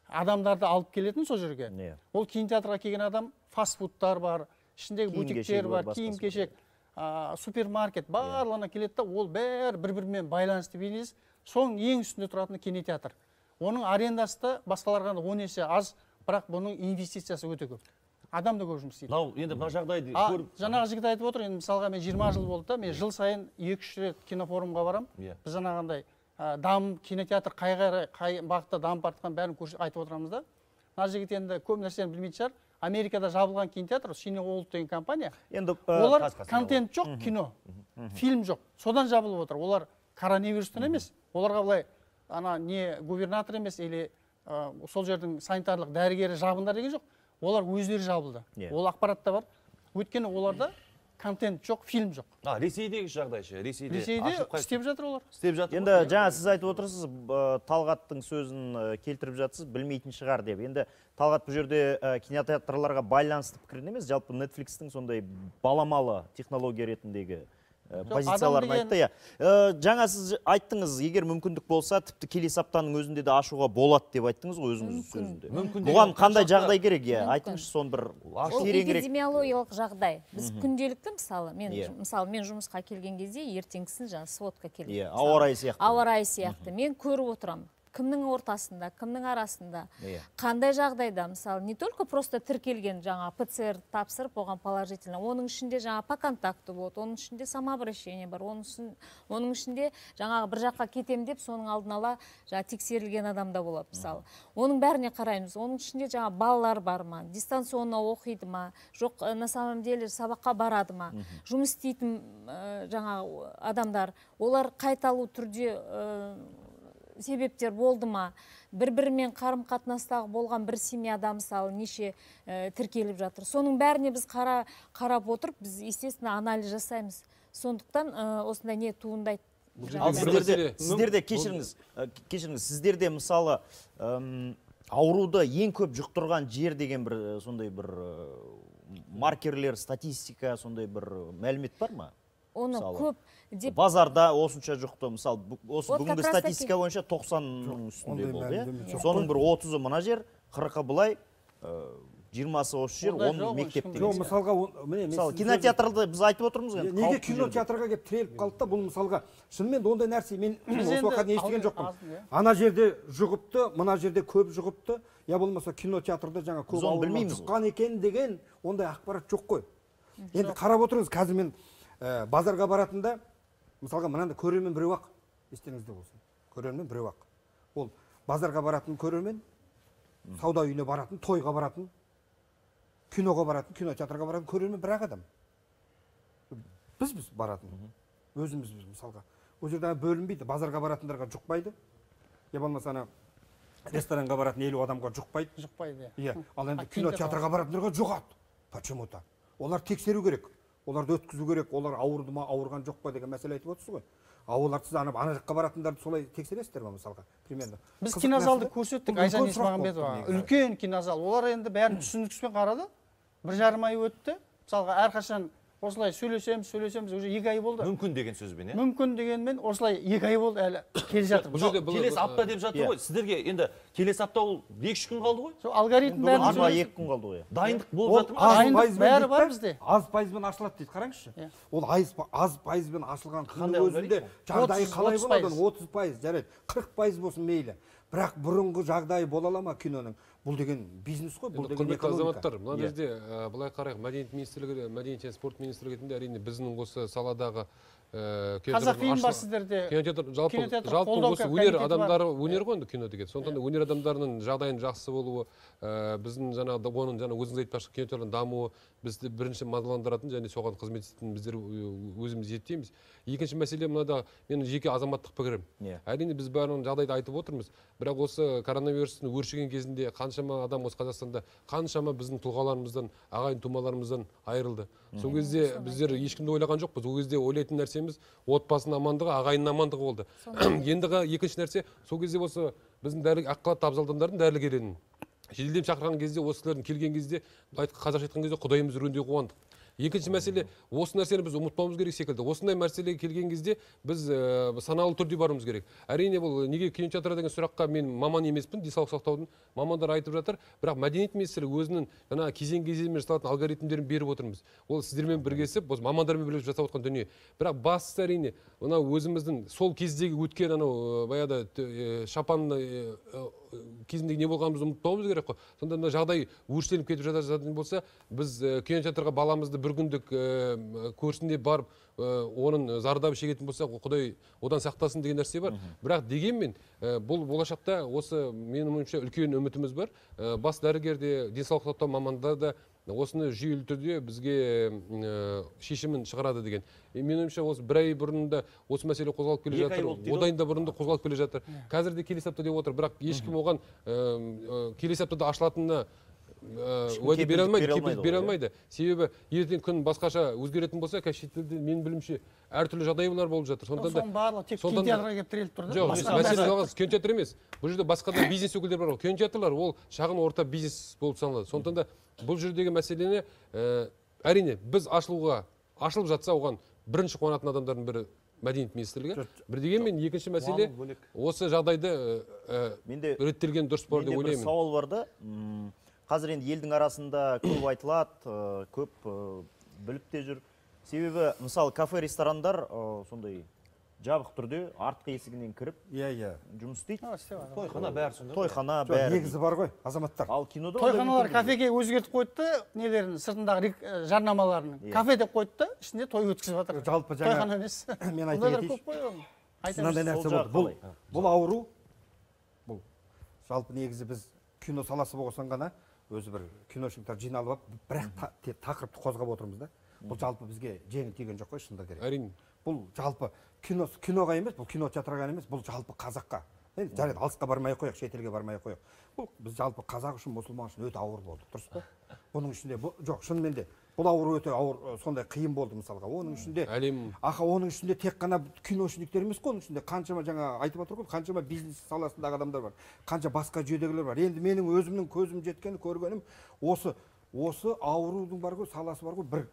Адамдарды алып келетін сол жерге. Ол кинотеатрға келген адам фастфудтар бар, ішіндегі бутиктер бар, киім-кешек, супермаркет барлығына келеді да, ол бәрі бір-бірімен байланысты бизнес. Соның ең үстінде тұратын кинотеатр. Оның арендасы да басқаларға 10 есе аз, бірақ бұның инвестициясы өте көп. Адам да көп жұмыс істейді. Енді мына жағдайды көріп. Жаңағы жігіт айтып отыр, енді мысалға мен 20 жыл болды да, мен жыл сайын 2-3 рет кинофорумға барам. Біз жаңағындай кинотеатр қай бағытта дамып артқан бәрін айтып отырамыз да. Мына жігіт енді көп нәрсені білмейтін шығар. Америкада жабылған кинотеатр, Cineworld деген компания. Олар контент жоқ, кино, фильм жоқ. Содан жабылып отыр. Олар коронавирустан емес. Оларға былай не губернатор емес, или сол жердің санитарлық дәрігері жабыңдар деген жоқ. Олар өздері жабылды. Ол ақпаратта бар. Өйткені оларда контент жоқ, фильм жоқ. Ресейдегі жағдай ше? Ресейде істеп жатыр олар. Енді жаңа сіз айтып отырсыз, Талғаттың сөзін келтіріп жатсыз, білмейтін шығар деп. Енді Талғат бұл жерде кинотеатрларға байланысты пікірін емес, жалпы Netflix-тің сондай баламалы технология ретіндегі позицияларын айтты. Жаңа сіз айттыңыз, егер мүмкіндік болса, тіпті келесі аптаның өзінде де ашуға болады деп айттыңыз ғой өзіңіз сөзінде. Бұған қандай жағдай керек? Айтыңызшы, соны бір тереңірек. Эпидемиологиялық жағдай. Біз күнделікті мысалы мен жұмысқа келген кезде ертеңгісін жаңа сводка келеді. Ауа райы сияқты. Ауа райы сияқты. Мен көріп отырамын. Кімнің ортасында, кімнің арасында, қандай жағдайда, мысалы, не только просто тіркелген жаңа ПЦР тапсырып, оған положительно, оның ішінде жаңа по контакту болады, оның ішінде самообращение бар, оның ішінде жаңағы бір жаққа кетем деп, соның алдын ала жаңа тексерілген адамда болады, мысалы. Оның бәріне қараймыз, оның ішінде жаңа балалар бар ма, дистанционно оқиды ма, жоқ, на самом деле сабаққа барады ма, жұмыс істейтін жаңа адамдар, олар қайталу түрде себептер болды ма, бір-бірімен қарым-қатынастағы болған бір семьяда мысалы неше тіркеліп жатыр. Соның бәріне біз қарап отырып, біз естественно анализ жасаймыз. Сондықтан осындай не туындайды. Ал Бір сіздерде кешіріңіз, сіздерде мысалы ауруды ең көп жұқтырған жер деген бір сондай бір маркерлер, статистика, сондай бір мәлімет бар ма? Оны көп деп базарда осынша жұқты, мысалы осы Вот бүгінгі как раз статистика бойынша 90-ның үстінде болды, мәлімет иә? Соның бір 30-ы мына жер, 40-ы былай, 20-сы осы жер, 10 мектеп деген. жоқ, мысалға міне Мысалы кинотеатрды біз айтып отырмыз ғой. неге кинотеатрға келіп тіреліп қалды да, бұл мысалға шынымен ондай нәрсе мен осы уақытқа естіген жоқпын. Ана жерде жұғыпты, мына жерде көп жұғыпты, я болмаса кинотеатрда жаңа көп ауырған жұққан екен деген ондай ақпарат жоқ қой. Енді қарап отырыңыз, қазір мен базарға баратында мысалға мынандай көрермен біреу ақ, естеріңізде болсын. Көрермен біреу ақ. Ол базарға баратын көрермен, сауда үйіне баратын, тойға баратын, киноға баратын, кинотеатрға баратын көрермен бір ақ адам. Біз баратын. Өзіміз мысалға. Ол жерде бөлінбейді. Базарға баратындарға жұқпайды. Я болмаса ана ресторанға баратын 50 адамға жұқпайды. Жұқпайды. Иә. Ал енді кинотеатрға баратындарға жұғады. Почему-то. Олар тексеру керек. Оларды өткізу керек. Олар ауырды ма, ауырған жоқ па деген мәселе айтып отырсыз ғой. Олар сіз ана жаққа баратындарды солай тексересіздер ме мысалға? Примерно. Біз кинозалды көрсеттік, Айжан Есмағамбетова. Үлкен кинозал. Олар енді бәрін түсініксіз қарады. 1,5 ай өтті. Мысалға әрқашан осылай сөйлесеміз, уже 2 ай болды. Мүмкін деген сөзбен, иә? Мүмкін дегенмен осылай 2 ай болды әлі келе жатыр. Келесі апта деп жатыр ғой. Сіздерге енді келесі апта ол 2-3 күн қалды ғой? Сол алгоритм бәрі 22 күн қалды ғой. Дайындық болып жатыр ма? Дайындық бәрі бар бізде. Аз пайызбен ашылады дейді, қараңызшы. Ол аз пайызбен ашылған күннің өзінде жағдайы қалай болады? 30%, жарайды. 40% болсын мейлі. Бірақ бұрынғы жағдайы бола ала ма киноның? Бұл деген бизнес қой, бұл деген экономика. Азаматтар, мына жерде былай қарайық, мәдениет министрлігі, мәдениет және спорт министрлігі ретінде әрине біздің осы саладағы Қазақфильм бар сіздерде. Жалпы осы өнер адамдары өнер ғой енді кино деген. Сондықтан өнер адамдарының жағдайының жақсы болуы, біздің жаңағы оның жаңа өзіңіз айтпақшы кинотеатрдың дамуы бізді бірінші мазаландыратын және соған қызмет ететін біздер өзіміз зерттейміз. Екінші мәселе мынада менің жеке азаматтық пікірім. Әрине біз бәрін жағдайды айтып отырмыз. Бірақ осы коронавирустың өршіген кезінде қаншама адам осы Қазақстанда қаншама біздің тұлғаларымыздан, ағайын тумаларымыздан айырылды. Сол кезде біздер ешкімді ойлаған жоқпыз. Ол кезде ойлайтын нәрсеміз отбасының амандығы, ағайынның амандығы болды. Ендігі екінші нәрсе, сол кезде осы біздің ақ халатты абзалдандардың дәрігерлерін жедел шақырған кезде, осылардың келген кезде, қазақша айтқан кезде құдайымыз үрінде қуандық. Екінші мәселе, осы нәрсені біз ұмытпауымыз керек секілді. Осындай мәселеге келген кезде біз саналы түрде баруымыз керек. Әрине бұл неге кинотеатр деген сұраққа мен маман емеспін, денсаулық сақтаудың. Мамандар айтып жатыр, бірақ мәдениет министрі өзінің жаңа кезең-кезеңмен жасалатын алгоритмдерін беріп отырмыз. Ол сіздермен біргесіп, осы мамандармен бірге жасап отқан дүние. Бірақ бастысы әрине, мына өзіміздің сол кездегі өткен анау баяғыда шапан кезінде не болғанымызды ұмытпауымыз керек қой. Сонда мына жағдай өршеленіп кетіп жататын болса, біз кинотеатрға баламызды бір күндік көрсінде барып, оның зардабы шегетін болса, Құдай одан сақтасын деген нәрсе бар. Бірақ дегенмен бұл болашақта осы менің ойымша үлкен үмітіміз бар. Бас дәрігерде, денсаулық сақтау мамандары да осыны жүйелі түрде бізге шешімін шығарады деген. Менің ойымша осы 1 ай бұрында осы мәселе қозғалып келе жатыр. Одан да бұрында қозғалып келе жатыр. Қазір де келесі апта деп отыр, бірақ ешкім оған келесі аптада ашылатынына уәде бере алмайды. Себебі ертең күн басқаша өзгеретін болса, шетелде менің білімше әртүрлі жағдайлар болып жатыр. Соның барлығы тек кинотеатрға келіп тіреліп тұр да. Жоқ, мәселе жалғыз кинотеатр емес. Бұл жерде басқа да бизнес өкілдері бар ғой. Кинотеатрлар ол шағын орта бизнес болып саналады. Сондықтан да бұл жердегі мәселені әрине біз ашылып жатса, оған бірінші қуанатын адамдардың бірі мәдениет министрлігі. Бір дегенмен екінші мәселе осы жағдайды реттелген дұрыс бар деп ойлаймын. Менде бір сауал бар да. Қазір енді елдің арасында көп айтылады, көп біліп те жүр. Себебі, мысалы, кафе, ресторандар сондай жабық түрде артқы есігінен кіріп, жұмыс істейді. Тойхана бәрі сонда. Тойхана бәрі. Негізі бар ғой, азаматтар. Ал кинода тойханалар кафеге өзгертіп қойды, нелерін, сыртындағы жарнамаларын. Кафе деп қойды да, ішінде той өткізіп жатыр. Жалпы тойхана емес. Мен айта кетейінші. Бұл ауру, бұл жалпы негізі біз кино саласы болған ғана өзі бір киношниктар жиналып, бірақ тақырыпты қозғап отырмыз да. Бұл жалпы бізге жеңіл тиген жоқ қой, шынында керек. Әрине. Бұл жалпы киноға емес, бұл кинотеатрға емес, бұл жалпы қазаққа. Жарайды, алысқа бармай қояйық, шетелге бармай қояйық. Бұл біз жалпы қазақ үшін, мұсылман үшін өте ауыр болды, дұрыс па? Бұның ішінде жоқ, шынымен де бұл ауыр өте ауыр, сондай қиын болды мысалға. Оның ішінде оның ішінде тек қана киношниктер емес қой, оның ішінде қаншама жаңа айтып отыр ғой, қаншама бизнес саласындағы адамдар бар, қанша басқа жүйедегілер бар. Енді менің өзімнің көзім жеткен, көргенім осы аурудың бар ғой, саласы бар ғой, бір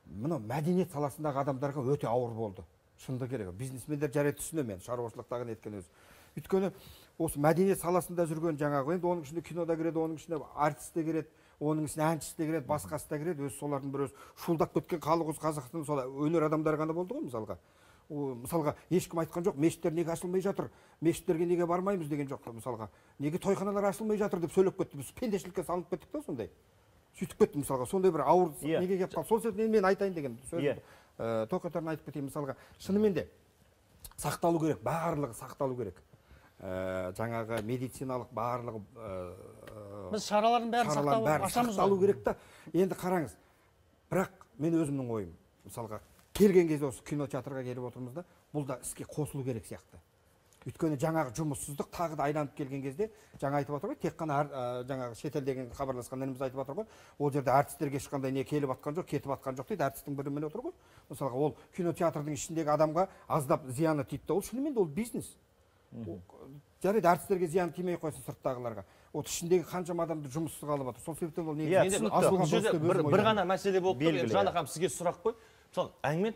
мына мәдениет саласындағы адамдарға өте ауыр болды. Шынды керек. Бизнесмендер жарайды түсіне мен шаруашылықтағы неткен өзі. Өйткені осы мәдениет саласында жүрген жаңағы, енді оның ішінде кинода кіреді, оның ішінде артист те кіреді, оның ішінде әнші де кіреді, басқасы да кіреді. Өзі солардың бір өзі шулдап кеткен халық осы Қазақстан солай өнер адамдары ғана болды ғой мысалға. Мысалға ешкім айтқан жоқ, мешіттер неге ашылмай жатыр, мешіттерге неге бармаймыз деген жоқ мысалға. Неге тойханалар ашылмай жатыр деп сөйлеп кетті. Біз пендешілікке салынып кеттік та сондай. Сөйтіп кетті мысалға. Сондай бір ауыр неге келіп қалды. Сол себептен мен айтайын деген сөз. Тоқетарын айтып кетейін мысалға. Шынымен де сақталу керек, барлығы сақталу керек. Жаңағы медициналық барлығы біз шаралардың бәрін сақталу керек та. Енді қараңыз. Бірақ мен өзімнің ойым, мысалға келген кезде осы кинотеатрға келіп отырмыз да, бұл да іске қосылу керек сияқты. Өйткені жаңағы жұмыссыздық тағы да айланып келген кезде, жаңа айтып отыр ғой, тек қана жаңағы шетелдегі хабарласқандарымыз айтып отыр ғой, ол жерде артистерге ешқандай не келіп атқан жоқ, кетіп атқан жоқ дейді, артистің бірі міне отыр ғой. Мысалға ол кинотеатрдың ішіндегі адамға аздап зияны тиді, ол шынымен де ол бизнес. Жарайды, артистерге зиян тимей қойсын сырттағыларға. Ол ішіндегі қаншама адамды жұмыссыз қалып отыр. Сол себептен ол негізі бір ғана мәселе болып тұр. Жан ағам сізге сұрақ қой. Мысалы, әңгіме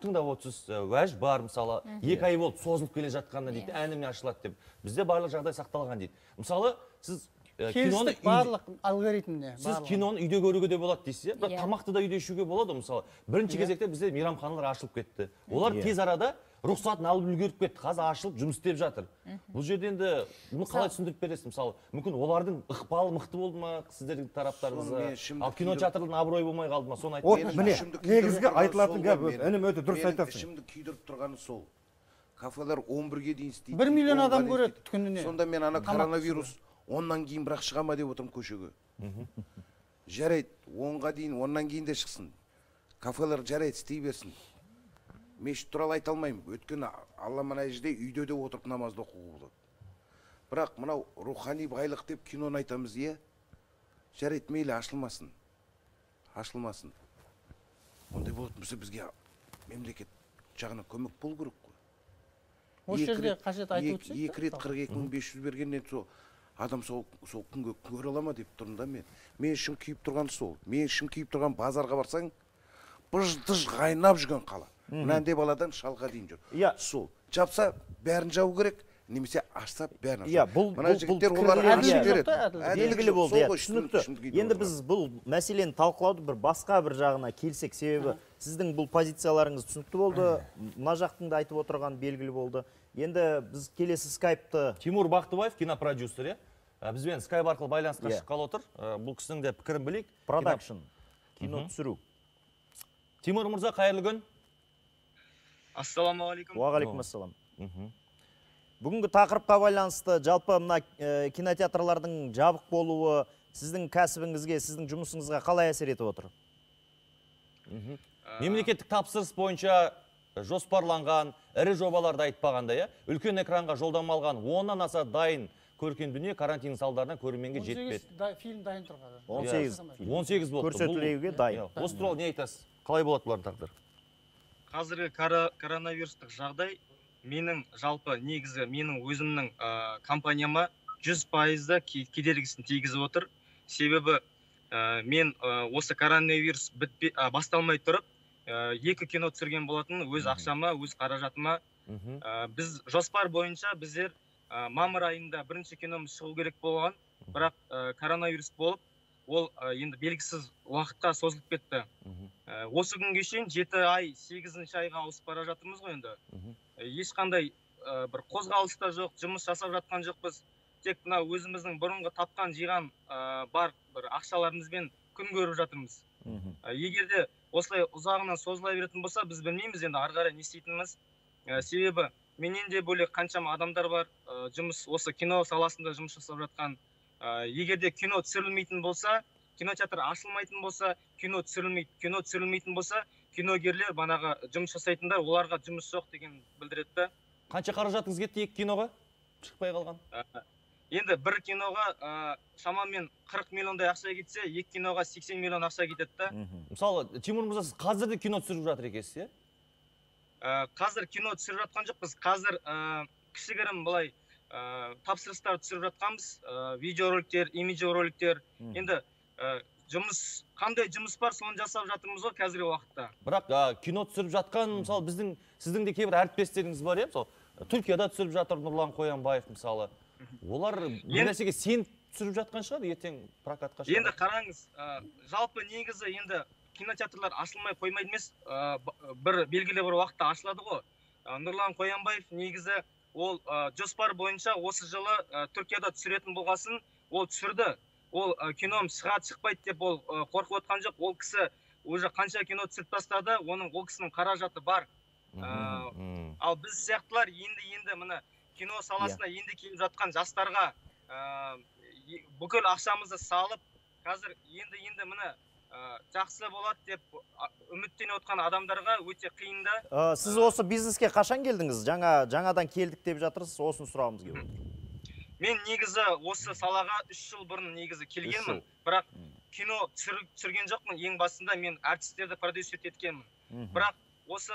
тыңдап отырсыз, уәж бар мысалы, 2 ай болып созылып келе жатқанда дейді, әніме ашылады деп. Бізде барлық жағдай сақталған дейді. Мысалы, сіз киноны барлық алгоритміне. Сіз киноны үйде көруге де болады дейсіз, бірақ тамақты да үйде ішуге болады. Мысалы, бірінші кезекте бізде мейрамханалар ашылып кетті. Олар тез арада рұқсатын алып үлгеріп кетті. Қазір ашылып жұмыс істеп жатыр. Бұл жерде енді бұны қалай түсіндіріп бересіз? Мысалы, мүмкін олардың ықпалы мықты болды ма сіздердің тараптарыңызға? Ал кинотеатрдың абыройы болмай қалды ма? Соны айтып беріңіз. Міне, негізгі айтылатын гәп, інім өте дұрыс айтасың. Ішімді күйдіріп тұрғаны сол. Кафелер 11-ге дейін істейді. 1 миллион адам көреді күніне. Сонда мен ана коронавирус 10-нан кейін бірақ шыға ма деп отырмын көшеге. Жарайды, 10-ға дейін, 10-нан кейін де шықсын. Кафелер жарайды, істей берсін. Мешіт туралы айта алмаймын. Өйткені Алла мына жерде үйде де отырып намазды оқуға болады. Бірақ мынау рухани байлық деп киноны айтамыз, иә? Жарайды, мейлі ашылмасын. Ашылмасын. Ондай болатын болса бізге мемлекет жағынан көмек болу керек қой. Осы жерде қажет айтып өтсек. 2 рет 42.500 бергеннен сол адам сол күнге көре ала ма деп тұрмын да мен. Мен үшін күйіп тұрған сол. Мен үшін күйіп тұрған базарға барсаң, быж-дыж қайнап жүрген қала. Мынандай баладан шалға дейін жүр. Сол. Жапса бәрін жау керек, немесе ашса бәрін ашу. Мына жігіттер олар ашып береді. Белгілі болды, түсінікті. Енді біз бұл мәселені талқылауды бір басқа бір жағына келсек, себебі сіздің бұл позицияларыңыз түсінікті болды, мына жақтың да айтып отырған белгілі болды. Енді біз келесі скайпты... Тимур Бақтыбаев, кинопродюсер, бізбен скайп арқылы байланысқа шыққалы отыр. Бұл кісінің де пікірін білейік. Продакшн, кино түсіру. Тимур мырза, қайырлы күн. Ассаламуалейкум. Уағалейкум ассалам. Бүгінгі тақырыпқа байланысты жалпы мына кинотеатрлардың жабық болуы сіздің кәсібіңізге, сіздің жұмысыңызға қалай әсер етіп отыр? Мемлекеттік тапсырыс бойынша жоспарланған ірі жобаларды айтпағанда, үлкен экранға жолдама алған 10-нан аса дайын көркем дүние карантин салдарынан көрерменге жетпеді. 18 фильм дайын тұрғаны. 18 болды. Көрсетілуге дайын. Осы туралы не айтасыз? Қалай болады бұлардың тағдыры? Қазіргі коронавирустық жағдай менің жалпы негізі менің өзімнің компанияма 100% кедергісін тигізіп отыр. Себебі мен осы коронавирус басталмай тұрып 2 кино түсірген болатын, өз ақшама, өз қаражатыма. Біз жоспар бойынша біздер мамыр айында бірінші киномыз шығу керек болған, бірақ коронавирус болып, ол енді белгісіз уақытқа созылып кетті. Осы күнге шейін 7 ай, 8-ші айға ауысып бара жатырмыз ғой енді. Ешқандай бір қозғалыста жоқ, жұмыс жасап жатқан жоқпыз. Тек мына өзіміздің бұрынғы тапқан жиған бар бір ақшаларымызбен күн көріп жатырмыз. Егерде осылай ұзағынан созыла беретін болса, біз білмейміз енді ары қарай не істейтініміз. Себебі менен де бөлек қаншама адамдар бар, жұмыс осы кино саласында жұмыс жасап жатқан. Егерде кино түсірілмейтін болса, кинотеатр ашылмайтын болса, кино түсірілмейтін болса, киногерлер банаға жұмыс жасайтындар, оларға жұмыс жоқ деген білдіреді. Қанша қаражатыңыз кетті 2 киноға? Шықпай қалған? енді бір киноға шамамен 40 миллиондай ақша кетсе, екі киноға 80 миллион ақша кетеді да. Мысалы, Тимур мырза, сіз қазір де кино түсіріп жатыр екенсіз, иә? Қазір кино түсіріп жатқан жоқпыз. Қазір кішігірім былай тапсырыстар түсіріп жатқанбыз. Видеороликтер, имиджроликтер. Енді қандай жұмыс бар, соны жасап жатырмыз ғой қазіргі уақытта. Бірақ кино түсіріп жатқан, мысалы, сіздің де кейбір әріптестеріңіз бар, иә? Мысалы, Түркияда түсіріп жатыр Нұрлан Қоянбаев, мысалы. Олар бір нәрсеге сен түсіріп жатқан шығар, ертең прокатқа шығар. Енді қараңыз, жалпы негізі енді кинотеатрлар ашылмай қоймайды емес, бір белгілі бір уақытта ашылады ғой. Нұрлан Қоянбаев негізі ол жоспар бойынша осы жылы Түркияда түсіретін болғасын, ол түсірді. Ол кином шығады шықпайды деп ол қорқып отқан жоқ. Ол кісі уже қанша кино түсіріп тастады, оның ол кісінің қаражаты бар. Ал біз сияқтылар енді мына кино саласына енді келіп жатқан жастарға бүкіл ақшамызды салып, қазір енді міне жақсы болады деп үміттеніп отқан адамдарға өте қиын да. Сіз осы бизнеске қашан келдіңіз? Жаңадан келдік деп жатырсыз, осыны сұрағымыз келіп отыр. Мен негізі осы салаға 3 жыл бұрын негізі келгенмін, бірақ кино түсірген жоқпын. Ең басында мен артистерді продюсер еткенмін. Бірақ осы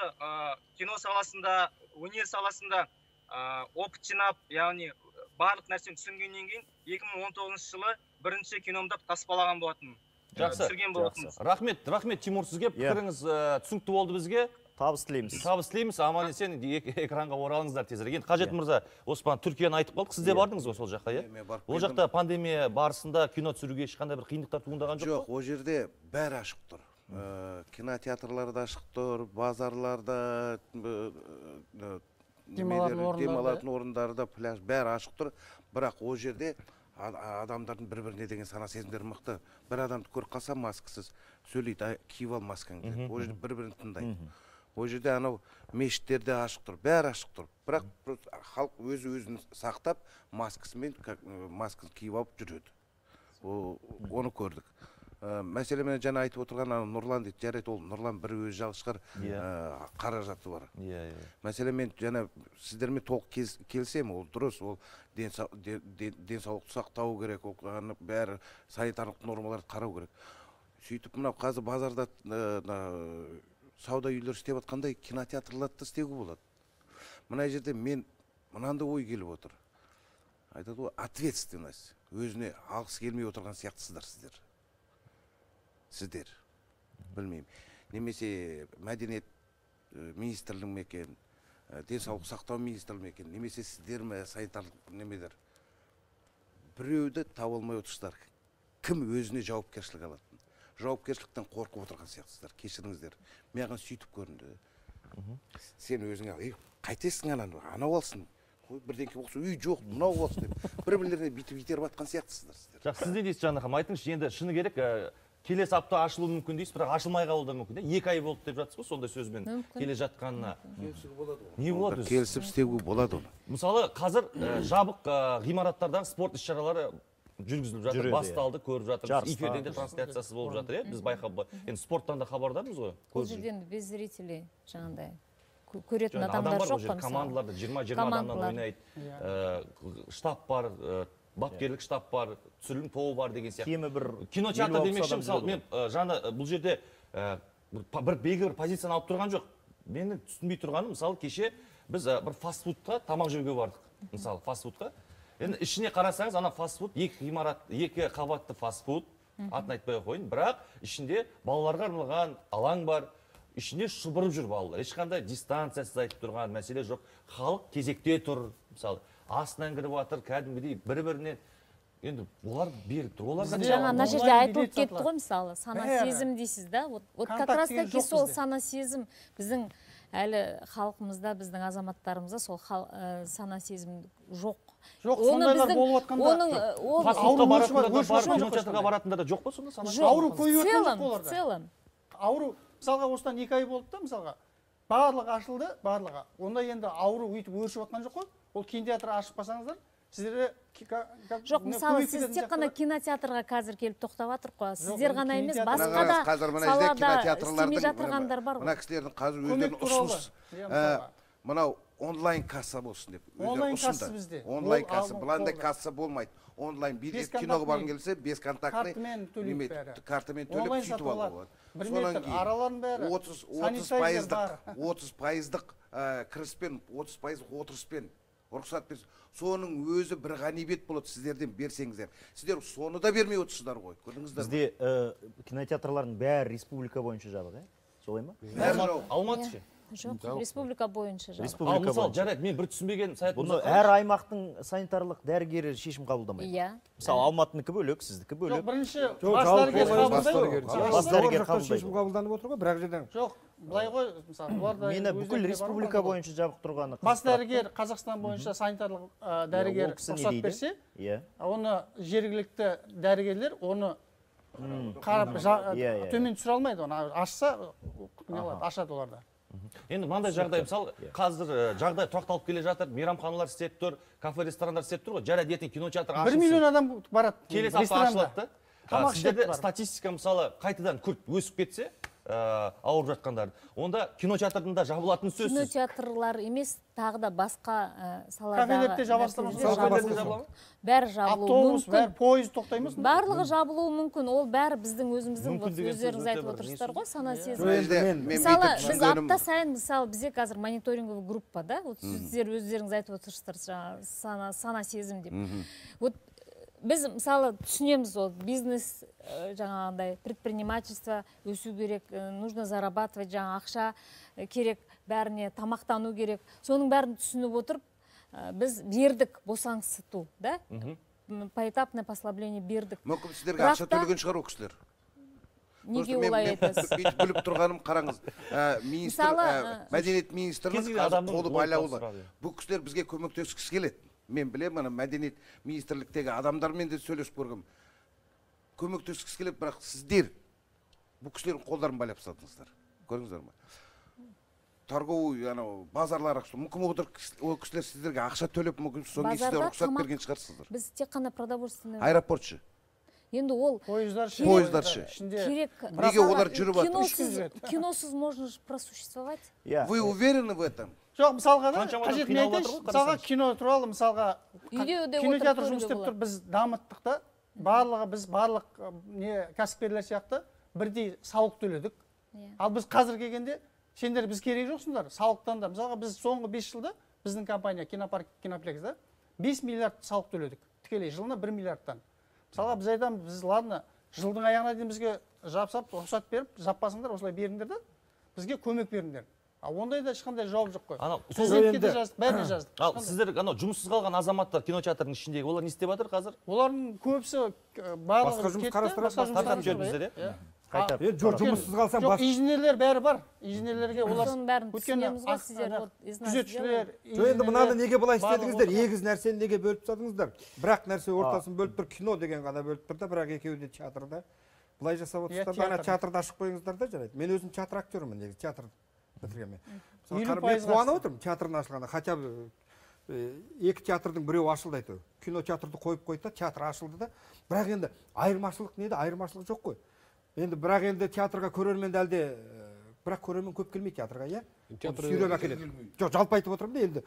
кино саласында, өнер саласында опыт жинап, яғни барлық нәрсені түсінгеннен кейін 2019 жылы бірінші киномда таспалаған болатынмын. Жақсы. Рахмет Тимур, сізге пікіріңіз түсінікті болды бізге. Табыс тілейміз. Табыс тілейміз. Аман есен экранға оралыңыздар тезірек. Енді Қажет мырза, Оспан, Түркияны айтып қалдық. Сіз де бардыңыз ғой сол жаққа, иә? Ол жақта пандемия барысында кино түсіруге ешқандай бір қиындықтар туындаған жоқ па? Жоқ, ол жерде бәрі ашық тұр. Кинотеатрларда ашық тұр, базарларда, демалатын орындарда, пляж бәрі ашық тұр. Бірақ ол жерде адамдардың бір-біріне деген сана сезімдері мықты. Бір адамды көріп қалса маскасыз сөйлейді, киіп ал маскаңды. Ол жерде бір-бірін тыңдайды. Ол жерде анау мешіттерде ашық тұр, бәрі ашық тұр. Бірақ халық өзі-өзін сақтап, маскасын киіп алып жүреді. Оны көрдік. Мәселе мен жаңа айтып отырған Нұрлан дейді, жарайды, ол Нұрлан бір өзі жалғыз шығар, қаражаты бар. Мәселе мен жаңа сіздермен толық келсем, ол дұрыс, ол денсаулықты сақтау керек, ол бәрі санитарлық нормаларды қарау керек. Сөйтіп мынау қазір базарда сауда үйлер істеп атқандай кинотеатрларды істеуге болады. Мына жерде мен мынандай ой келіп отыр. Айтады ғой, ответственность. Өзіне алғысы келмей отырған сияқтысыздар сіздер. Білмеймін. Немесе мәдениет министрлігі ме екен, денсаулық сақтау министрлігі ме екен, немесе сіздер ме санитарлық немелер. Біреуді таба алмай отырсыздар. Кім өзіне жауапкершілік алатын? Жауапкершіліктен қорқып отырған сияқтысыздар. Кешіріңіздер. Маған сөйтіп көрінді. Сен өзіңе қайтесің анау алсын. Бірдеңке болса, үй жоқ, мынау болсын деп. Бір-бірлеріне бүйтіп батқан сияқтысыздар. Жақсы, сіз не дейсіз Жанахам? Айтыңызшы, енді шыны керек, келесі апта ашылуы мүмкін дейсіз, бірақ ашылмай қалуы да мүмкін. 2 ай болды деп жатсыз ғой, сондай сөзбен келе жатқанына. Не болады? Келісіп істеуге болады оны. Мысалы, қазір жабық ғимараттардағы спорт іс-шаралары жүргізіліп жатыр, басталды, көріп жатырмыз. Эфирден де трансляциясы болып жатыр, біз байқап. Енді спорттан да хабардармыз ғой. Бұл жерден без зрителей жаңағыдай көретін адамдар жоқ па? Командаларда 20 адамнан ойнайды, штаб бар, бапкерлік штаб бар, түсірілім тобы бар деген сияқты. Кемі бір кинотеатр демекші, мысалы, мен жаңа бұл жерде бір белгілі бір позицияны алып тұрған жоқ. Менің түсінбей тұрғаным, мысалы, кеше біз бір фастфудқа тамақ жеуге бардық. Мысалы, фастфудқа. Енді ішіне қарасаңыз, ана фастфуд, 2 қабатты фастфуд, атын айтпай қойын, бірақ ішінде балаларға арналған алаң бар. Ішінде шұбырып жүр балалар. Ешқандай дистанциясыз айтып тұрған мәселе жоқ. Халық кезекте тұр. Мысалы, астынан кіріп жатыр, кәдімгідей бір-бірінен. Енді олар беріп тұр. Оларға жаңа ана жерде айтылып кетті ғой, мысалы, сана сезім дейсіз да. Вот как раз таки сол сана сезім біздің әлі халқымызда, біздің азаматтарымызда сол сана сезім жоқ. Жоқ, сондайлар болып жатқанда. Кинотеатрға баратындар да жоқ па сонда сана? Ауру көйіп жатқан жоқ оларда. В целом. Ауру, мысалға, осыдан 2 ай болды да, мысалға. Барлығы ашылды, барлығы. Онда енді ауру өйтіп өршіп жатқан жоқ қой. Ол кинотеатр ашып қалсаңыздар, сіздер жоқ, мысалы, сіз тек қана кинотеатрға қазір келіп тоқтап жатыр қой. Сіздер ғана емес, басқа да салада істемей жатырғандар бар ғой. Мына кісілердің қазір өздерінің ұсыныс. Мынау онлайн касса болсын деп. Онлайн касса бізде. Онлайн касса. Бұландай касса болмайды. Онлайн билет киноға барғың келсе, бесконтактный картамен төлеп бәрі. Картамен төлеп сөйтіп алуға болады. 1 метр араларын бәрі. 30%-ық кіріспен, 30% отырыспен рұқсат берсін. Соның өзі бір ғанибет болады сіздерден берсеңіздер. Сіздер соны да бермей отырсыздар ғой. Көрдіңіздер. Бізде кинотеатрлардың бәрі республика бойынша жабық, солай ма? Алматы ше? Жоқ, республика бойынша жабық. Ал мысалы, жарайды, мен бір түсінбеген сайт Бұны әр аймақтың санитарлық дәрігері шешім қабылдамайды. Иә. Мысалы, Алматыныкі бөлек, сіздікі Жоқ, бөлек. бірінші бас дәрігер қабылдайды. Бас дәрігер қабылдайды. шешім қабылданып отыр ғой, бірақ жерден. Жоқ, былай ғой, мысалы, оларда Мені бүкіл республика бойынша жабық тұрғаны. бас дәрігер Қазақстан бойынша санитарлық дәрігер рұқсат берсе, оны жергілікті дәрігерлер оны қарап төмен түсіре алмайды, оны ашса не алады, ашады оларда. Енді мынандай жағдай, мысалы, қазір жағдай тоқталып келе жатыр, мейрамханалар істеп тұр, кафе, ресторандар істеп тұр ғой, жарайды ертең кинотеатр ашылсын. 1 миллион адам барады. Келесі апта ашылады. Сіздерде статистика мысалы қайтадан күрт өсіп кетсе, ауырып жатқандар, онда кинотеатрдың да жабылатыны сөзсіз. Кинотеатрлар емес, тағы да басқа саладағы кафелерде жабылады. Бәрі жабылуы автобус, бәрі мүмкін. пойыз тоқтаймыз. Барлығы жабылуы мүмкін. Ол бәрі біздің өзіміздің өздеріңіз айтып отырсыздар ғой, сана сезім. Мысалы, біз апта сайын, мысалы, бізде қазір мониторинговый группа, да? Сіздер өздеріңіз айтып отырсыздар сана сезім деп. Біз мысалы түсінеміз ол бизнес жаңағындай предпринимательство өсу керек, нужно зарабатывать, жаңа ақша керек, бәріне тамақтану керек. Соның бәрін түсініп отырып, біз бердік босаңсыту, да? Поэтапное послабление бердік. Мүмкін сіздерге ақша төлеген шығар ол кісілер. Неге олай айтасыз? Бүйтіп біліп тұрғаным қараңыз. Мәдениет министрінің қазір қолы байлаулы. Бұл кісілер бізге көмектескісі келеді. Мен білем, мәдениет министрліктегі адамдармен де сөйлесіп көргім. Көмектескісі келеді, бірақ сіздер бұл кісілердің қолдарын байлап тастадыңыздар. Көрдіңіздер ме? Торговый базарлар ақша. Мүмкін ол кісілер сіздерге ақша төлеп, мүмкін соңғы сіздер рұқсат берген шығарсыздар. Біз тек қана продовольственный. Аэропортшы. Енді ол поездар ше. Керек. Неге олар жүріп жатыр? Киносыз можно просуществовать. Вы уверены в этом? Жоқ, мысалға да, қажет мен айтайыншы, мысалға кино туралы, мысалға кинотеатр жұмыс істеп тұр, біз дамыттық та, біз барлық кәсіпкерлер сияқты бірдей салық төледік. Ал біз қазір келгенде, сендер біз керек жоқсыңдар, салықтан да. Мысалға біз соңғы 5 жылда, біздің компания Кинопарк Киноплекс да, 5 миллиард салық төледік. Тікелей жылына 1 миллиардтан. Мысалға біз айтамыз, біз ладно, жылдың аяғына дейін бізге жапсап, рұқсат беріп, жаппасыңдар, осылай беріңдер да, бізге көмек беріңдер. Ондайда ешқандай жауап жоқ қой. Президентке де жаздық, бәріне жаздық. Ал сіздер жұмыссыз қалған азаматтар кинотеатрдың ішіндегі, олар не істеп жатыр қазір? Олардың көбісі барлығы жұмыс қарастырып жүрдіңіздер, иә? Жұмыссыз қалсаң жоқ, инженерлер бәрі бар. Инженерлерге олар соның бәрін түсінеміз ғой сіздер. Күзетшілер, енді мынаны неге былай істедіңіздер? Егіз нәрсені неге бөліп тастадыңыздар? Бірақ нәрсе ортасын бөліп тұр, кино деген ғана бөліп тұр да, бірақ екеуі де театрда. Былай жасап отырсыздар, ана театрды ашып қойыңыздар да, жарайды. Мен өзім театр актерімін, негізі театр бітіргенмен. Мен қуанып отырмын театрдың ашылғанда, хотя бы екі театрдың біреуі ашылды әйтеуір. Кинотеатрды қойып қойды да, театр ашылды да. Бірақ енді айырмашылық неде? Айырмашылық жоқ қой. Енді бірақ енді театрға көрермен әлде, бірақ көрермен көп келмейді театрға, иә? Сүйреп әкеледі. Жоқ, жалпы айтып отырмын да, енді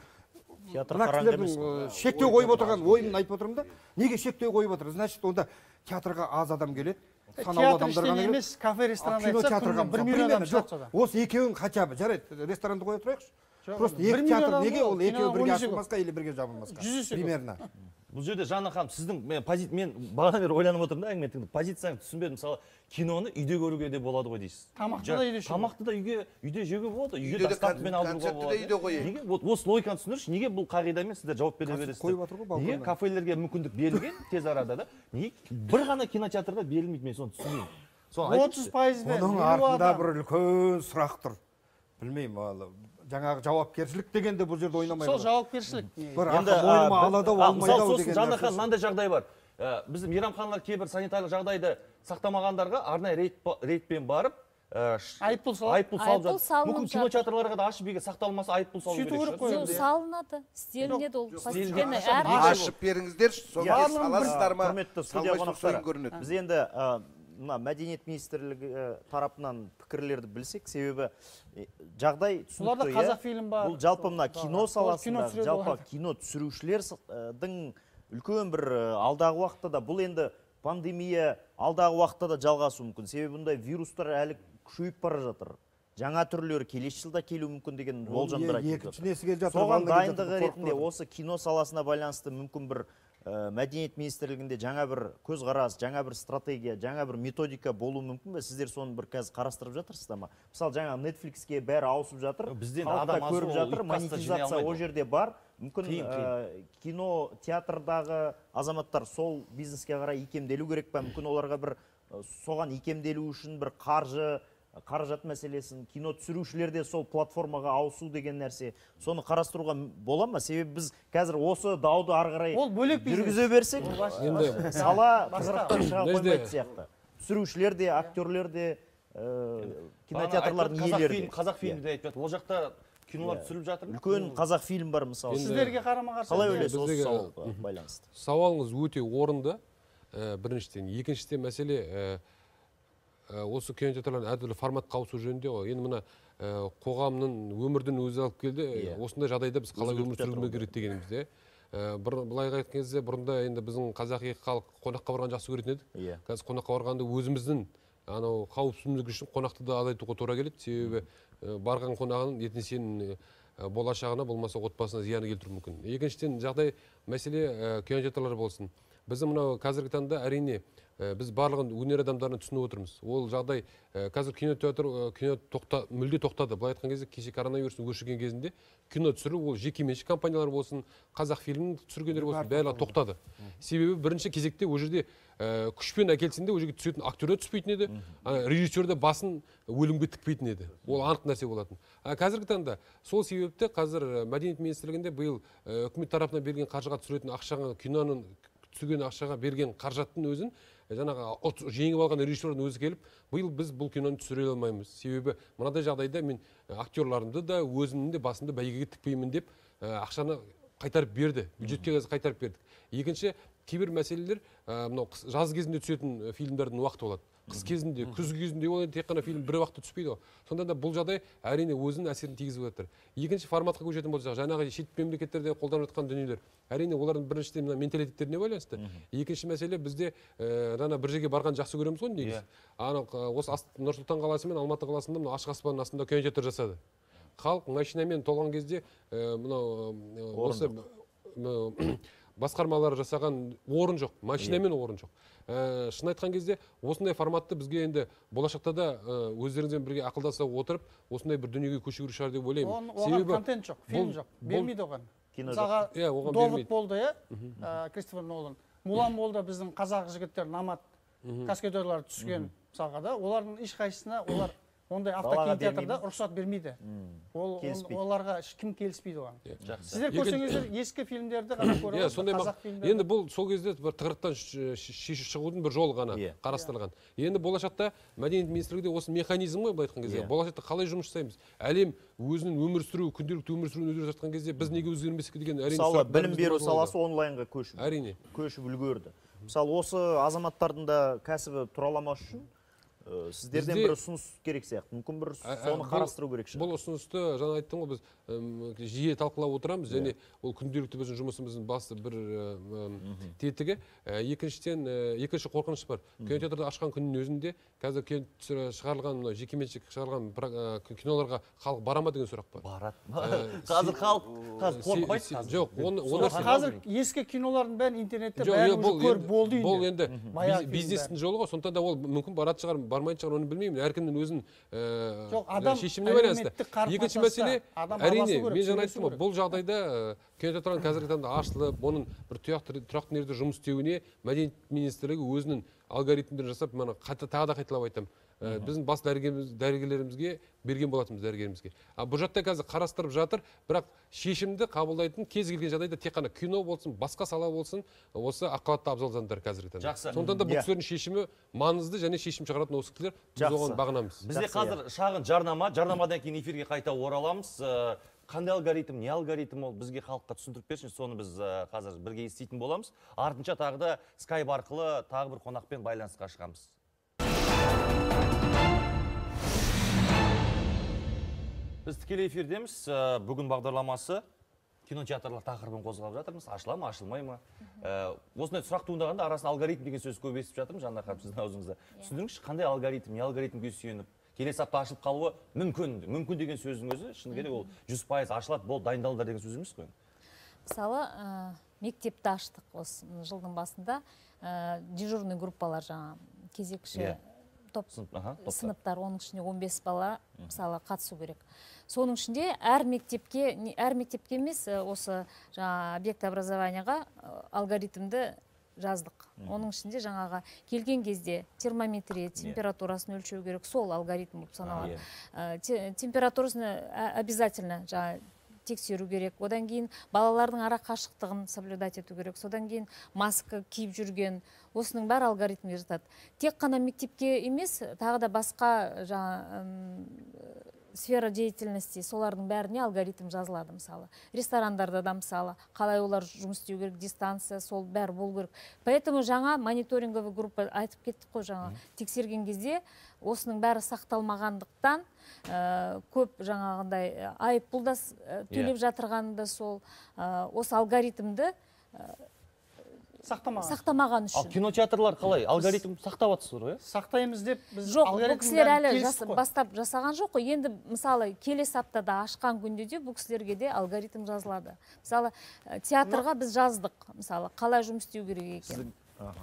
мына кісілердің шектеу қойып отырған ойын айтып отырмын да. Неге шектеу қойып отыр? Значит, онда театрға аз адам келеді. Театр іштен емес, кафе, ресторан айтса, 1 миллион адам жатса. Осы екеуін хотя бы, жарайды, ресторанды қоя тұрайықшы. Просто екі театр неге ол екеуі бірге ашылмасқа или бірге жабылмасқа? Примерно. Бұл жерде Жанна ханым, сіздің мен бағанадан бері ойланып отырмын да, әңгіме тыңдап, позицияңызды түсінбедім. Мысалы, киноны үйде көруге де болады ғой дейсіз. Тамақты да үйде ішуге. Тамақты да үйде жеуге болады, үйде доставкамен алдыруға болады. Неге осы логиканы түсіндірші, неге бұл қағидамен сіздер жауап бере бересіздер? Неге кафелерге мүмкіндік берілген тез арада да? Неге бір ғана кинотеатрда берілмейді, мен соны түсінбеймін. 30%-бен оның артында бір үлкен сұрақ тұр. Білмеймін, жаңағы жауапкершілік дегенде бұл жерде ойнамайды. Сол жауапкершілік. Бір ақы мойныма алады, олмайды деген. Жанна ханым, мынандай жағдай бар. Біздің мейрамханалар кейбір санитарлық жағдайды сақтамағандарға арнайы рейдпен барып, айыппұл салып жатыр. Мүмкін кинотеатрларға да ашып егер сақталмаса айыппұл салу керек. Сөйту керек қой. Салынады, істелінеді ол. Ашып беріңіздерші, соны саласыздар ма? Құрметті студия қонақтары, біз енді мына мәдениет министрлігі тарапынан пікірлерді білсек, себебі жағдай Бұларда түсінікті, қазақ фильм бар. Бұл жалпы мына кино саласында, түсіреді жалпы олар. кино түсірушілердің үлкен бір алдағы уақытта да, бұл енді пандемия алдағы уақытта да жалғасуы мүмкін. Себебі бұндай вирустар әлі күшейіп бара жатыр. Жаңа түрлері келесі жылда келуі мүмкін деген болжамдар айтып жатыр. Соған дайындығы ретінде осы кино саласына байланысты мүмкін бір мәдениет министрлігінде жаңа бір көзқарас, жаңа бір стратегия, жаңа бір методика болуы мүмкін бе? Сіздер соны бір қазір қарастырып жатырсыздар ма? Мысалы, жаңа Netflixке бәрі ауысып жатыр, халықта көріп жатыр, монетизация о жерде бар. Мүмкін кино театрдағы азаматтар сол бизнеске қарай икемделу керек па? Мүмкін оларға бір соған икемделу үшін бір қаражат мәселесін, кино түсірушілерде сол платформаға ауысу деген нәрсе, соны қарастыруға бола ма? Себебі біз қазір осы дауды ары қарай жүргізе берсек, сала тығырықтан шыға қоймайтын сияқты. Түсірушілер де, актерлер де, кинотеатрлардың иелері де. Қазақ фильмі де айтып жатыр. Ол жақта кинолар түсіріліп жатыр ма? Үлкен қазақ фильм бар мысалы. Сіздерге қарама-қарсы. Қалай ойлайсыз осы сауалға байланысты? Сауалыңыз өте орынды. Біріншіден, екіншіден мәселе осы кинотеатрлардың әртүрлі форматқа ауысу жөнінде ғой. Енді мына қоғамның өмірдің өзі алып келді. Осындай жағдайда біз қалай өмір сүруіміз керек дегенімізде. Былай айтқан кезде бұрында енді біздің қазақи халық қонаққа барған жақсы көретін едік. Қазір қонаққа барғанда өзіміздің анау қауіпсіздік үшін қонақты да азайтуға тура келеді. Себебі барған қонағың ертең сенің болашағына болмаса отбасына зияны келтіруі мүмкін. Екіншіден жағдай мәселе кинотеатрлар болсын. Біздің мынау қазіргі таңда әрине біз барлығын өнер адамдарына түсініп отырмыз. Ол жағдай қазір кино мүлде тоқтады. Былай айтқан кезде кеше коронавирустың өршіген кезінде кино түсіру ол жекеменшік компаниялар болсын, қазақ фильмін түсіргендер болсын, бәрі тоқтады. Себебі бірінші кезекте ол жерде күшпен әкелсін де ол жерге түсетін актерлер түспейтін еді, режиссер де басын өлімге тікпейтін еді. Ол анық нәрсе болатын. Қазіргі таңда сол себепті қазір мәдениет министрлігінде биыл үкімет тарапынан берген қаржыға түсіретін ақшаға, киноның түсірген ақшаға берген қаражаттың өзін жаңағы жеңіп алған режиссердің өзі келіп, биыл біз бұл киноны түсіре алмаймыз. Себебі мынадай жағдайда мен актерларымды да өзімнің де басымды бәйгеге тікпеймін деп ақшаны қайтарып берді. Бюджетке қайтарып бердік. Екінші, кейбір мәселелер мынау жаз кезінде түсетін фильмдердің уақыты болады. Қыс кезінде, күз кезінде ол тек қана фильм бір уақытта түспейді ғой. Сонда да бұл жағдай әрине өзінің әсерін тигізіп жатыр. Екінші форматқа көшетін болсақ, жаңағы шет мемлекеттерде қолданып жатқан дүниелер. Әрине олардың біріншіден менталитеттеріне байланысты. Екінші мәселе бізде жаңа бір жерге барған жақсы көреміз ғой негізі. Осы Нұр-Сұлтан қаласы мен Алматы қаласында мына ашық аспанның астында кинотеатр жасады. Халық машинамен толған кезде мынау осы басқармалар жасаған орын жоқ, машинамен орын жоқ. Шын айтқан кезде осындай форматты бізге енді болашақта да өздеріңізбен бірге ақылдаса отырып, осындай бір дүниеге көшу керек шығар деп ойлаймын. Оған контент жоқ, фильм жоқ, бермейді оған. Мысалға Довод болды, Кристофер Нолан. Мулан болды, біздің қазақ жігіттер, намат каскадерлар түскен мысалға да, олардың ешқайсысына олар ондай автокинотеатрда рұқсат бермейді. Оларға кім келіспейді оған. Сіздер көрсеңіздер ескі фильмдерді ғана көріп, қазақ фильмдерді. Енді бұл сол кезде бір тығырықтан шешіп шығудың бір жолы ғана қарастырылған. Енді болашақта мәдениет министрлігінде осы механизм ғой, былай айтқан кезде. Болашақта қалай жұмыс жасаймыз? Әлем өзінің өмір сүру, күнделікті өмір сүруін өзгеріп жатқан кезде біз неге өзгермесек деген әрине сұрақ. Мысалы, білім беру саласы онлайнға көшіп. Әрине. Көшіп үлгерді. Мысалы, осы азаматтардың да кәсібі тұраламас үшін сіздерден бір ұсыныс керек сияқты. Мүмкін бір соны қарастыру керек шығар. Бұл ұсынысты жаңа айттым ғой, біз жиі талқылап отырамыз, және ол күнделікті біздің жұмысымыздың басты бір тетігі. Екінші қорқыныш бар. Кинотеатрды ашқан күннің өзінде қазір шығарылған, жекеменшік шығарылған киноларға халық бара ма деген сұрақ бар. Барады. Қазір халық қорықпайды. Жоқ, қазір ескі кинолардың бәрін интернетте бәрі көріп болды. Бұл енді бизнестің жолы ғой, сондықтан да ол мүмкін барады шығар, бармайтын шығар, оны білмеймін. Әркімнің өзінің шешіміне байланысты. Екінші мәселе, әрине, мен жаңа айттым ғой, бұл жағдайда кинотеатрдың қазіргі таңда ашылып, оның бір тұрақты негізде жұмыс істеуіне мәдениет министрлігі өзінің алгоритмдерін жасап, тағы да қайталап айтамын. Біздің бас дәрігерлерімізге берген болатынбыз дәрігерімізге. Бұл жатта қазір қарастырып жатыр, бірақ шешімді қабылдайтын кез келген жағдайда тек қана кино болсын, басқа сала болсын, осы ақпаратты абзалдандар қазіргі таңда. Жақсы. Сондықтан да бұл кісілердің шешімі маңызды және шешім шығаратын осы кісілер, біз оған бағынамыз. Бізде қазір шағын жарнамадан кейін эфирге қайта ораламыз. Қандай алгоритм, не алгоритм ол бізге халыққа түсіндіріп берсін, соны біз қазір бірге еститін боламыз. Артынша тағы да скайп арқылы тағы бір қонақпен байланысқа шығамыз. Біз тікелей эфирдеміз. Бүгін бағдарламасы кинотеатрлар тақырыбын қозғап жатырмыз. Ашыла ма, ашылмай ма? Осындай сұрақ туындағанда арасында алгоритм деген сөз көп естіп жатырмыз, Жанар ханым, сіздің аузыңызда. Түсіндіріңізші, қандай алгоритм, не алгоритмге сүйеніп, келесі апта ашылып қалуы мүмкін. Мүмкін деген сөздің өзі, шын керек ол 100% ашылады, бол дайындалыңдар деген сөз емес қой. Мысалы, мектепті аштық осы жылдың басында, дежурный группалар жаңа кезекші сыныптар, оның ішінде 15 бала мысалы қатысу керек. Соның ішінде әр мектепке емес, осы жаңа объект образованияға алгоритмді жаздық. Оның ішінде жаңаға келген кезде термометрия, температурасын өлшеу керек, сол алгоритм болып саналады. Температурасын обязательно жаңа тексеру керек. Одан кейін балалардың ара қашықтығын соблюдать ету керек. Содан кейін маска киіп жүрген, осының бәрі алгоритмге жатады. Тек қана мектепке емес, тағы да басқа сфера деятельности, солардың бәріне алгоритм жазылады мысалы. Ресторандарда да мысалы, қалай олар жұмыс істеу керек, дистанция, сол бәрі болу керек. Поэтому жаңа мониторинговый группа айтып кеттік қой жаңа. Тексерген кезде осының бәрі сақталмағандықтан көп жаңағындай айыппұл да төлеп жатырғаны да сол осы алгоритмді сақтамаған үшін. Ал кинотеатрлар қалай? Алгоритм сақтап жатсыздар ғой? Сақтаймыз деп біз жоқ, бұл кісілер әлі бастап жасаған жоқ қой. Енді мысалы келесі аптада ашқан күнде де бұл кісілерге де алгоритм жазылады. Мысалы театрға біз жаздық, мысалы қалай жұмыс істеу керек екен.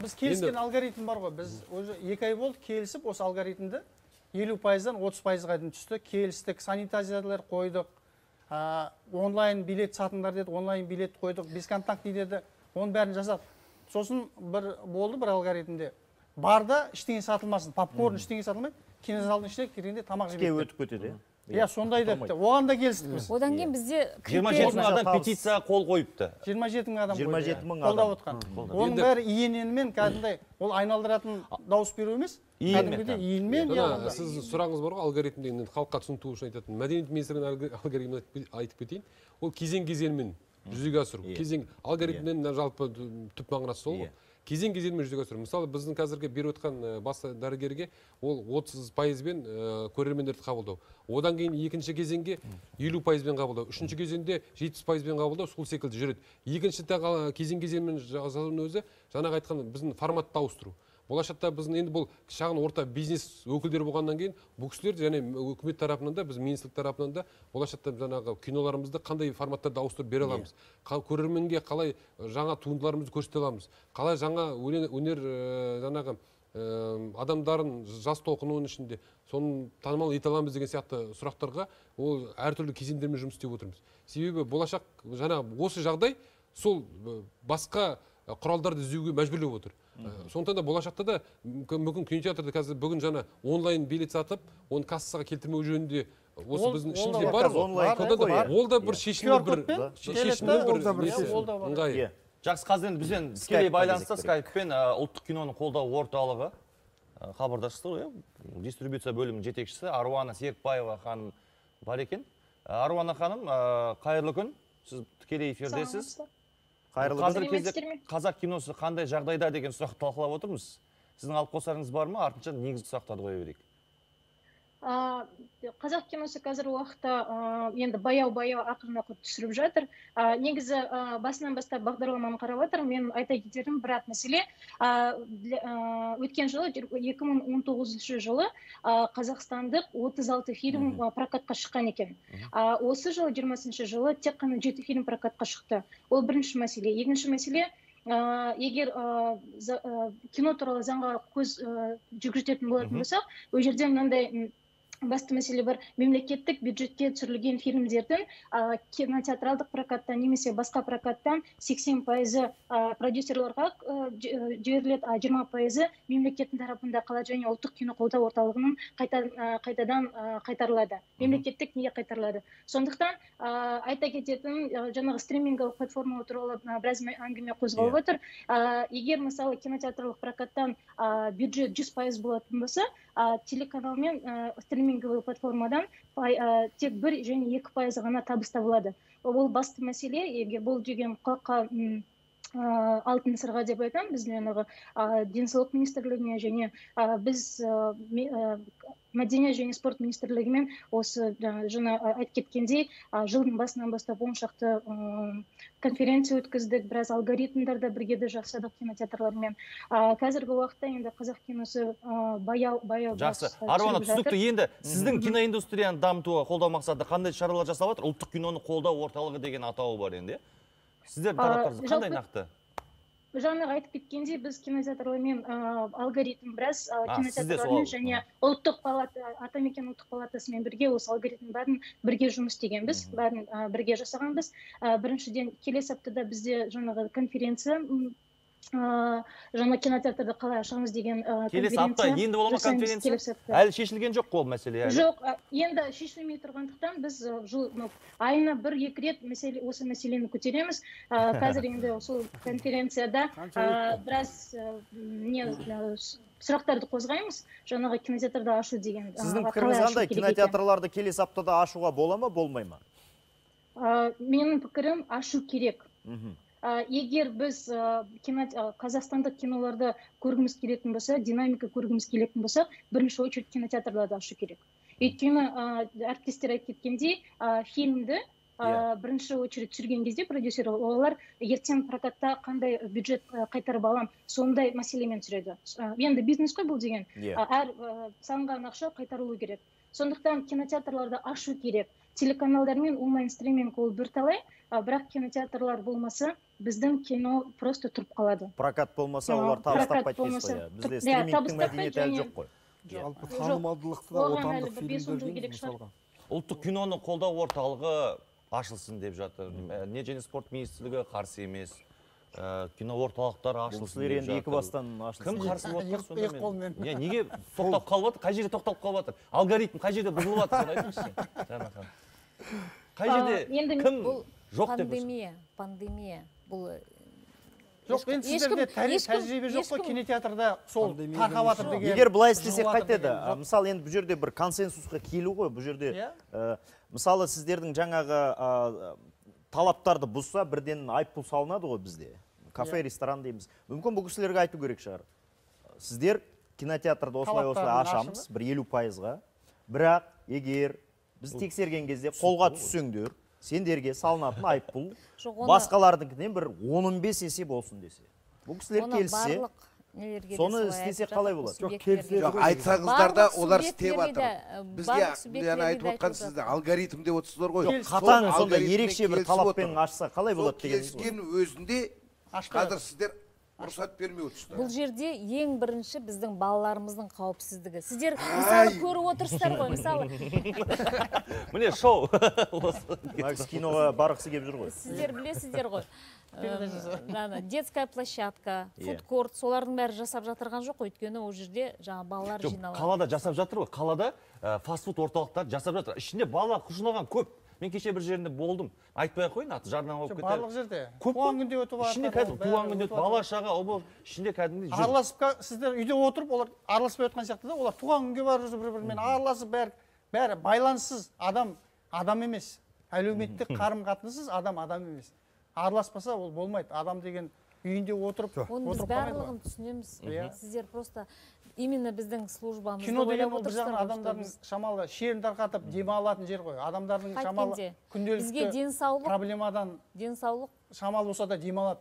Біз келіскен алгоритм бар ғой. Біз уже 2 ай болды келісіп осы алгоритмді 50%-дан 30%-ға дейін түсті. Келістік, санитайзерлер қойдық, онлайн билет сатыңдар деді, онлайн билет қойдық, бесконтактный деді, оның бәрін жасадық. Сосын болды бір алгоритмде. Барда іштеңе сатылмасын, попкорн іштеңе сатылмайды, кинозалдың ішіне кіргенде тамақ жемейді. Іске өтіп кетеді. Иә, сондай депті. Оған да келістік біз. Одан кейін бізде 27 мың адам петицияға қол қойыпты. 27 мың адам 27 мың қолдап отқан. Оның бәрі иененімен кәдімгідей, ол айналдыратын дауыс беру емес, кәдімгідей иенмен. Сіз сұрағыңыз бар ғой, алгоритм деген халыққа түсінікті үшін айтатын. Мәдениет министрлігінің алгоритмін айтып кетейін. Ол кезең-кезеңмен жүзеге асыру. Алгоритмнен жалпы түп мағынасы сол ғой. Кезең-кезеңмен жүзеге асыру. Мысалы, біздің қазіргі беріп отқан бас дәрігерге ол 30%-бен көрермендерді қабылдау. Одан кейін екінші кезеңге 50%-бен қабылдау. Үшінші кезеңде 70%-бен қабылдау, сол секілді жүреді. Екінші кезең-кезеңмен жазылудың өзі жаңағы айтқан біздің форматты ауыстыру. Болашақта біздің енді бұл шағын орта бизнес өкілдері болғаннан кейін бұл кісілер және үкімет тарапынан да, біз министрлік тарапынан да болашақта жаңағы киноларымызды қандай форматтарда ауыстырып бере аламыз. Көрерменге қалай жаңа туындыларымызды көрсете аламыз. Қалай жаңа өнер жаңағы адамдарын жас толқынының ішінде соны танымал ете аламыз деген сияқты сұрақтарға ол әртүрлі кезеңдермен жұмыс істеп отырмыз. Себебі болашақ жаңағы осы жағдай сол басқа құралдарды іздеуге мәжбүрлеп отыр. Сондықтан да болашақта да мүмкін кинотеатрда қазір бүгін жаңа онлайн билет сатып, оны кассаға келтірмеу жөнінде осы біздің ішімізде бар ғой. Ол да бір шешімнің бір ыңғайы. Жақсы, қазір енді бізбен тікелей байланыста скайппен ұлттық киноның қолдау орталығы хабардаштық, дистрибуция бөлімінің жетекшісі Аруана Серікбаева ханым бар екен. Аруана ханым, қайырлы күн. Сіз тікелей эфирдесіз. Қазір кезде қазақ киносы қандай жағдайда деген сұрақты талқылап отырмыз. Сіздің алып қосарыңыз бар ма? Артынша негізгі сұрақтарды қоя берейік. Қазақ киносы қазір уақытта енді баяу-баяу ақырын-ақыр түсіріп жатыр. Негізі басынан бастап бағдарламаны қарап отырмын. Мен айта кетерім бір мәселе. Өткен жылы 2019 жылы қазақстандық 36 фильм прокатқа шыққан екен. Осы жылы 20 жылы тек қана 7 фильм прокатқа шықты. Ол бірінші мәселе. Екінші мәселе, егер кино туралы заңға көз жүгіртетін болатын болсақ, ол жерде мынандай басты мәселе бар. Мемлекеттік бюджетке түсірілген фильмдердің кинотеатралдық прокаттан немесе басқа прокаттан 80% продюсерларға жіберіледі, 20% мемлекеттің тарапында қалады және ұлттық кино қолдау орталығының қайтадан қайтарылады. Мемлекеттік неге қайтарылады. Сондықтан айта кететін жаңағы стриминговый платформа туралы біраз әңгіме қозғалып отыр. Егер мысалы кинотеатрлық прокаттан бюджет 100% болатын болса, телеканал мен стриминговый платформадан тек 1 және 2% ғана табыс табылады. Ол басты мәселе. Егер бұл деген құлаққа алтын сырға деп айтамын, біз жаңағы денсаулық министрлігіне және біз мәдениет және спорт министрлігімен осы жаңа айтып кеткендей жылдың басынан бастап 10 шақты конференция өткіздік, біраз алгоритмдерді бірге де жасадық кинотеатрлармен. Қазіргі уақытта енді қазақ киносы баяу жақсы. Аруана, түсінікті. Енді сіздің киноиндустрияны дамытуға қолдау мақсатында қандай шаралар жасалып жатыр? Ұлттық киноны қолдау орталығы деген атауы бар енді. Сіздер тараптарыңыз қандай нақты? Жаңа айтып кеткендей, біз кинотеатрлармен алгоритм біраз кинотеатрлармен және ұлттық палата, Атамекен ұлттық палатасымен бірге осы алгоритм бәрін бірге жұмыс істегенбіз, бәрін бірге жасағанбыз. Біріншіден келесі аптада бізде жаңағы конференция жаңа кинотеатрды қалай ашамыз деген келесі апта енді бола ма конференция? Әлі шешілген жоқ қол мәселе? Жоқ, енді шешілмей тұрғандықтан біз айына 1-2 рет осы мәселені көтереміз. Қазір енді сол конференцияда біраз сұрақтарды қозғаймыз, жаңағы кинотеатрды ашу деген. Сіздің пікіріңіз қандай? Кинотеатрларды келесі аптада ашуға бола ма, болмай ма? Менің пікірім, ашу керек. Егер біз қазақстандық киноларды көргіміз келетін болса, динамика көргіміз келетін болса, бірінші очередь кинотеатрларды ашу керек. Өйткені әріптестер айтып кеткендей, фильмді бірінші очередь түсірген кезде продюсер олар ертең прокатта қандай бюджет қайтарып алам, сондай мәселемен түсіреді. Енді бизнес қой бұл деген. Әр салынған ақша қайтарылу керек. Сондықтан кинотеатрларды ашу керек. Телеканалдармен онлайн стриминг ол бірталай, бірақ кинотеатрлар болмаса, біздің кино просто тұрып қалады. Прокат болмаса, олар табыс таппайды дейсіз ғой. Бізде стримингтің мәдениеті әлі жоқ қой. Жалпы танымалдылықты да отандық фильмдерден мысалға. Ұлттық киноны қолдау орталығы ашылсын деп жатыр. Не және спорт министрлігі қарсы емес. Кино орталықтар ашылсын деп жатыр. Екі бастан ашылсын. Кім қарсы болып отыр? Неге тоқтап қалып жатыр? Қай жерде тоқтап қалып жатыр? Алгоритм қай жерде бұзылып жатыр? Соны айтыңызшы, Жана ханым. Қай жерде кім жоқ деп? Пандемия. Бұл жоқ, енді сіздерде тәжірибе жоқ қой кинотеатрда сол тарқап жатыр деген. Егер былай істесек қайтеді? Мысалы, енді бұл жерде бір консенсусқа келу ғой, бұл жерде. Мысалы, сіздердің жаңағы талаптарды бұзса, бірден айыппұл салынады ғой бізде. Кафе, ресторан дейміз. Мүмкін бұл кісілерге айту керек шығар. Сіздер кинотеатрды осылай ашамыз, бір 50%-ға. Бірақ, егер біз тексерген кезде қолға түссеңдер, сендерге салынатын айыппұл басқалардыңкінен бір 15 есе болсын десе. Бұл кісілер келсе, соны істесе қалай болады? Жоқ, айтсаңыздар да олар істеп жатыр. Бізге айтып отқан сізді алгоритм деп отырсыздар ғой. Қатаң сонда ерекше бір талаппен ашса қалай болады дегеніңіз ғой. Келіскен өзінде қазір сіздер рұқсат бермей отырсыздар. Бұл жерде ең бірінші біздің балаларымыздың қауіпсіздігі. Сіздер мысалы көріп отырсыздар ғой, мысалы. Міне шоу. Макс киноға барғысы келіп жүр ғой. Сіздер білесіздер ғой. Детская площадка, фудкорт, солардың бәрі жасап жатырған жоқ, өйткені ол жерде жаңа балалар жиналады. Қалада жасап жатыр ғой. Қалада фастфуд орталықтар жасап жатыр. Ішінде бала құжынаған көп. Мен кеше бір жерінде болдым. Айтпай ақ қойын, аты жарнама болып кетті. Барлық жерде. Туған күнде өтіп жатыр. Ішінде кәдімгі туған күнде бала шаға, ішінде кәдімгі жүр. Араласып, сіздер үйде отырып, олар араласпай отқан сияқты да, олар туған күнге барып жүріп бір-бірімен араласып, бәрі байланыссыз адам емес. Әлеуметтік қарым-қатынассыз адам емес. Араласпаса ол болмайды. Адам деген үйінде отырып оны біз барлығын түсінеміз. Сіздер просто именно біздің службамызды кино деген ол бір жағынан адамдардың шамалы шерін тарқатып демалатын жер ғой. Адамдардың шамалы күнделікті проблемадан шамалы болса да демалады.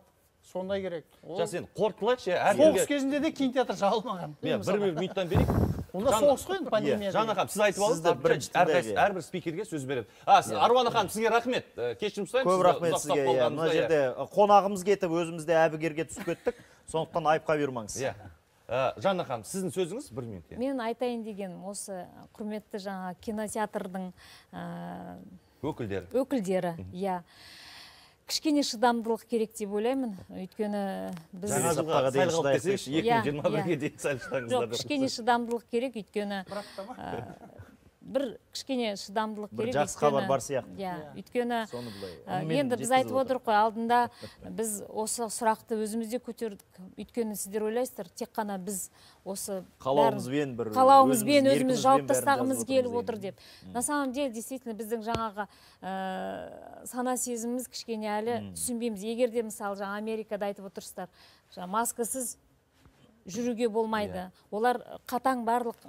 Сондай керек. Жас енді қорытылайықшы. Соғыс кезінде де кинотеатр жабылмаған. Бір минуттан берейік. Онда соғыс қой енді пандемия. Жана ханым, сіз айтып алдыңыз, әрбір спикерге сөз береді. Аруана ханым, сізге рахмет. Кешірім сұраймын. Көп рахмет сізге. Мына жерде қонағымыз кетіп, өзімізде әбігерге түсіп кеттік. Сондықтан айыпқа бұйырмаңыз. Жана ханым, сіздің сөзіңіз 1 минут. Мен айтайын деген осы құрметті жаңа кинотеатрдың өкілдері. Кішкене шыдамдылық керек деп ойлаймын. Өйткені біз жаңа жылға сайлғалып десеңші, 2021-ге дейін сәл шыдаңыздар. Жоқ, кішкене шыдамдылық керек, өйткені бір кішкене шыдамдылық Бір керек. жақсы хабар бар сияқты. Иә, өйткені Соны былай. енді біз айтып отырық қой, алдында біз осы сұрақты өзімізде көтердік. Өйткені сіздер ойлайсыздар, тек қана біз осы қалауымызбен өзіміз жауып тастағымыз келіп отыр деп. На самом деле, действительно, біздің жаңағы сана сезіміміз кішкене әлі түсінбейміз. Егер де мысалы жаңа Америкада айтып отырсыздар, маскасыз жүруге болмайды. Олар қатаң барлық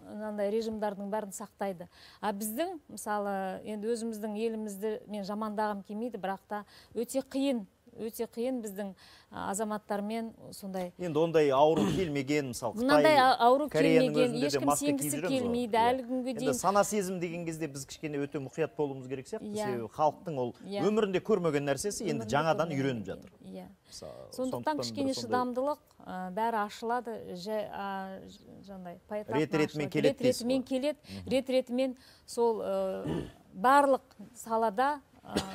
режимдардың бәрін сақтайды. А біздің, мысалы, енді өзіміздің елімізді мен жамандағым келмейді, бірақ та өте қиын біздің азаматтармен сондай. Енді ондай ауру келмеген, мысалы, Қытай, ауру Кореяның келмеген, өзінде де ешкім маска киіп сенгісі жүреміз ғой. келмейді әлі күнге дейін. Енді сана сезім деген кезде біз кішкене өте мұқият болуымыз керек сияқты. Себебі халықтың ол өмірінде көрмеген нәрсесі енді жаңадан үйреніп жатыр. Сондықтан кішкене шыдамдылық, бәрі ашылады, рет-ретімен келеді, рет-ретімен сол барлық салада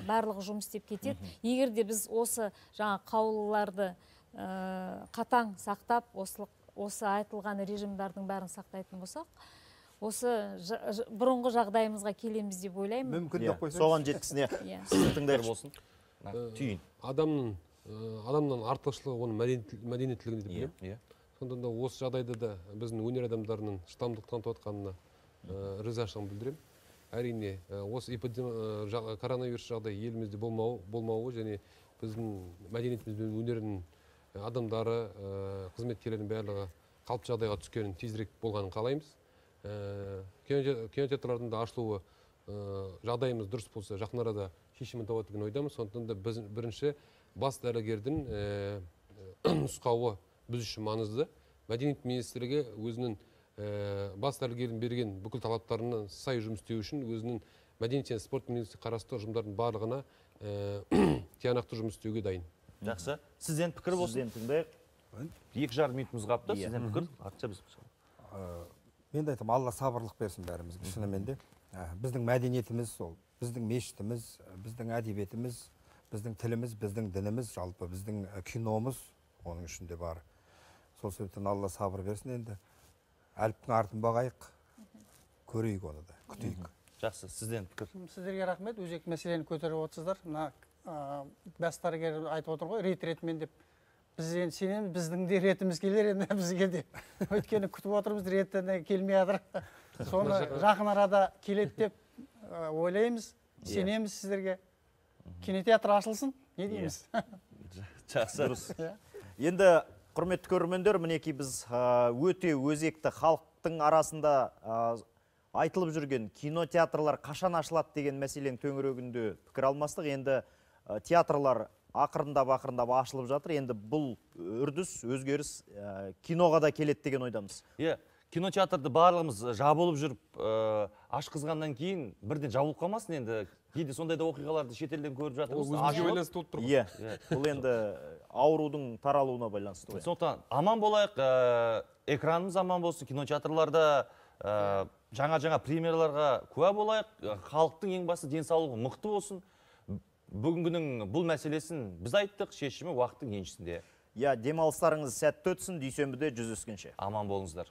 барлығы жұмыс істеп кетеді. Егер де біз осы жаңа қаулыларды қатаң сақтап, осы айтылған режимдардың бәрін сақтайтын болсақ, осы бұрынғы жағдайымызға келеміз деп ойлаймын. Мүмкіндік қойсаңыз. Соған жеткісіне сізді тыңдайық болсын. Түйін. Адамнан артықшылығы оның мәдениеттілігінде деп білемін. Сондықтан да осы жағдайда да біздің өнер адамдарының шыдамдылық танытып жатқанына ризашылығымды білдіремін. Әрине, осы коронавирус жағдай елімізде болмауы және біздің мәдениетіміз бен өнердің адамдары, қызметкерлердің барлығы қалыпты жағдайға түскенін тезірек болғанын қалаймыз. Кинотеатрлардың да ашылуы жағдайымыз дұрыс болса, жақын арада шешімін табады деген ойдамыз. Сондықтан да біз бірінші бас дәрігердің нұсқауы біз үшін маңызды. Мәдениет министрлігі өзінің бас дәрігердің берген бүкіл талаптарына сай жұмыс істеу үшін өзінің мәдениет және спорт министрлігі қарасты ұжымдардың барлығына тиянақты жұмыс істеуге дайын. Жақсы. Сізден пікір болсын. Сізден тыңдайық. 2,5 минутымыз қалыпты. Сізден пікір. Артша біз. Мен де айтамын, Алла сабырлық берсін бәрімізге, шынымен де. Біздің мәдениетіміз сол, біздің мешітіміз, біздің әдебиетіміз, біздің тіліміз, біздің дініміз, жалпы біздің киномыз оның ішінде бар. Сол себептен Алла сабыр берсін. Енді әліптің артын бағайық, көрейік оны да, күтейік. Жақсы, сізден пікір. Сіздерге рахмет, өзекті мәселені көтеріп отырсыздар. Мына бас дәрігер айтып отыр ғой, рет-ретімен деп. Біз енді сенеміз, біздің де ретіміз келер енді бізге де. Өйткені күтіп отырмыз, ретіне келмей жатыр. Соны жақын арада келеді деп ойлаймыз, сенеміз сіздерге. Кинотеатр ашылсын, не дейміз? Жақсы. Енді құрметті көрермендер, мінекей біз өте өзекті халықтың арасында айтылып жүрген кинотеатрлар қашан ашылады деген мәселенің төңірегінде пікір алмастық. Енді театрлар ақырындап ашылып жатыр. Енді бұл үрдіс, өзгеріс киноға да келеді деген ойдамыз. Кинотеатрды барлығымыз жабылып жүріп, ашқызғаннан кейін бірден жабылып қалмасын енді. Кейде сондай да оқиғаларды шетелден көріп жатырмыз. Бұл енді аурудың таралуына байланысты. Сондықтан аман болайық, экранымыз аман болсын, кинотеатрларда жаңа премьераларға куә болайық, халықтың ең басты денсаулығы мықты болсын. Бүгінгінің бұл мәселесін біз айттық, шешімі уақыттың еншісінде. Демалыстарыңыз сәтті өтсін, дүйсенбіде жүздескенше. Аман болыңыздар.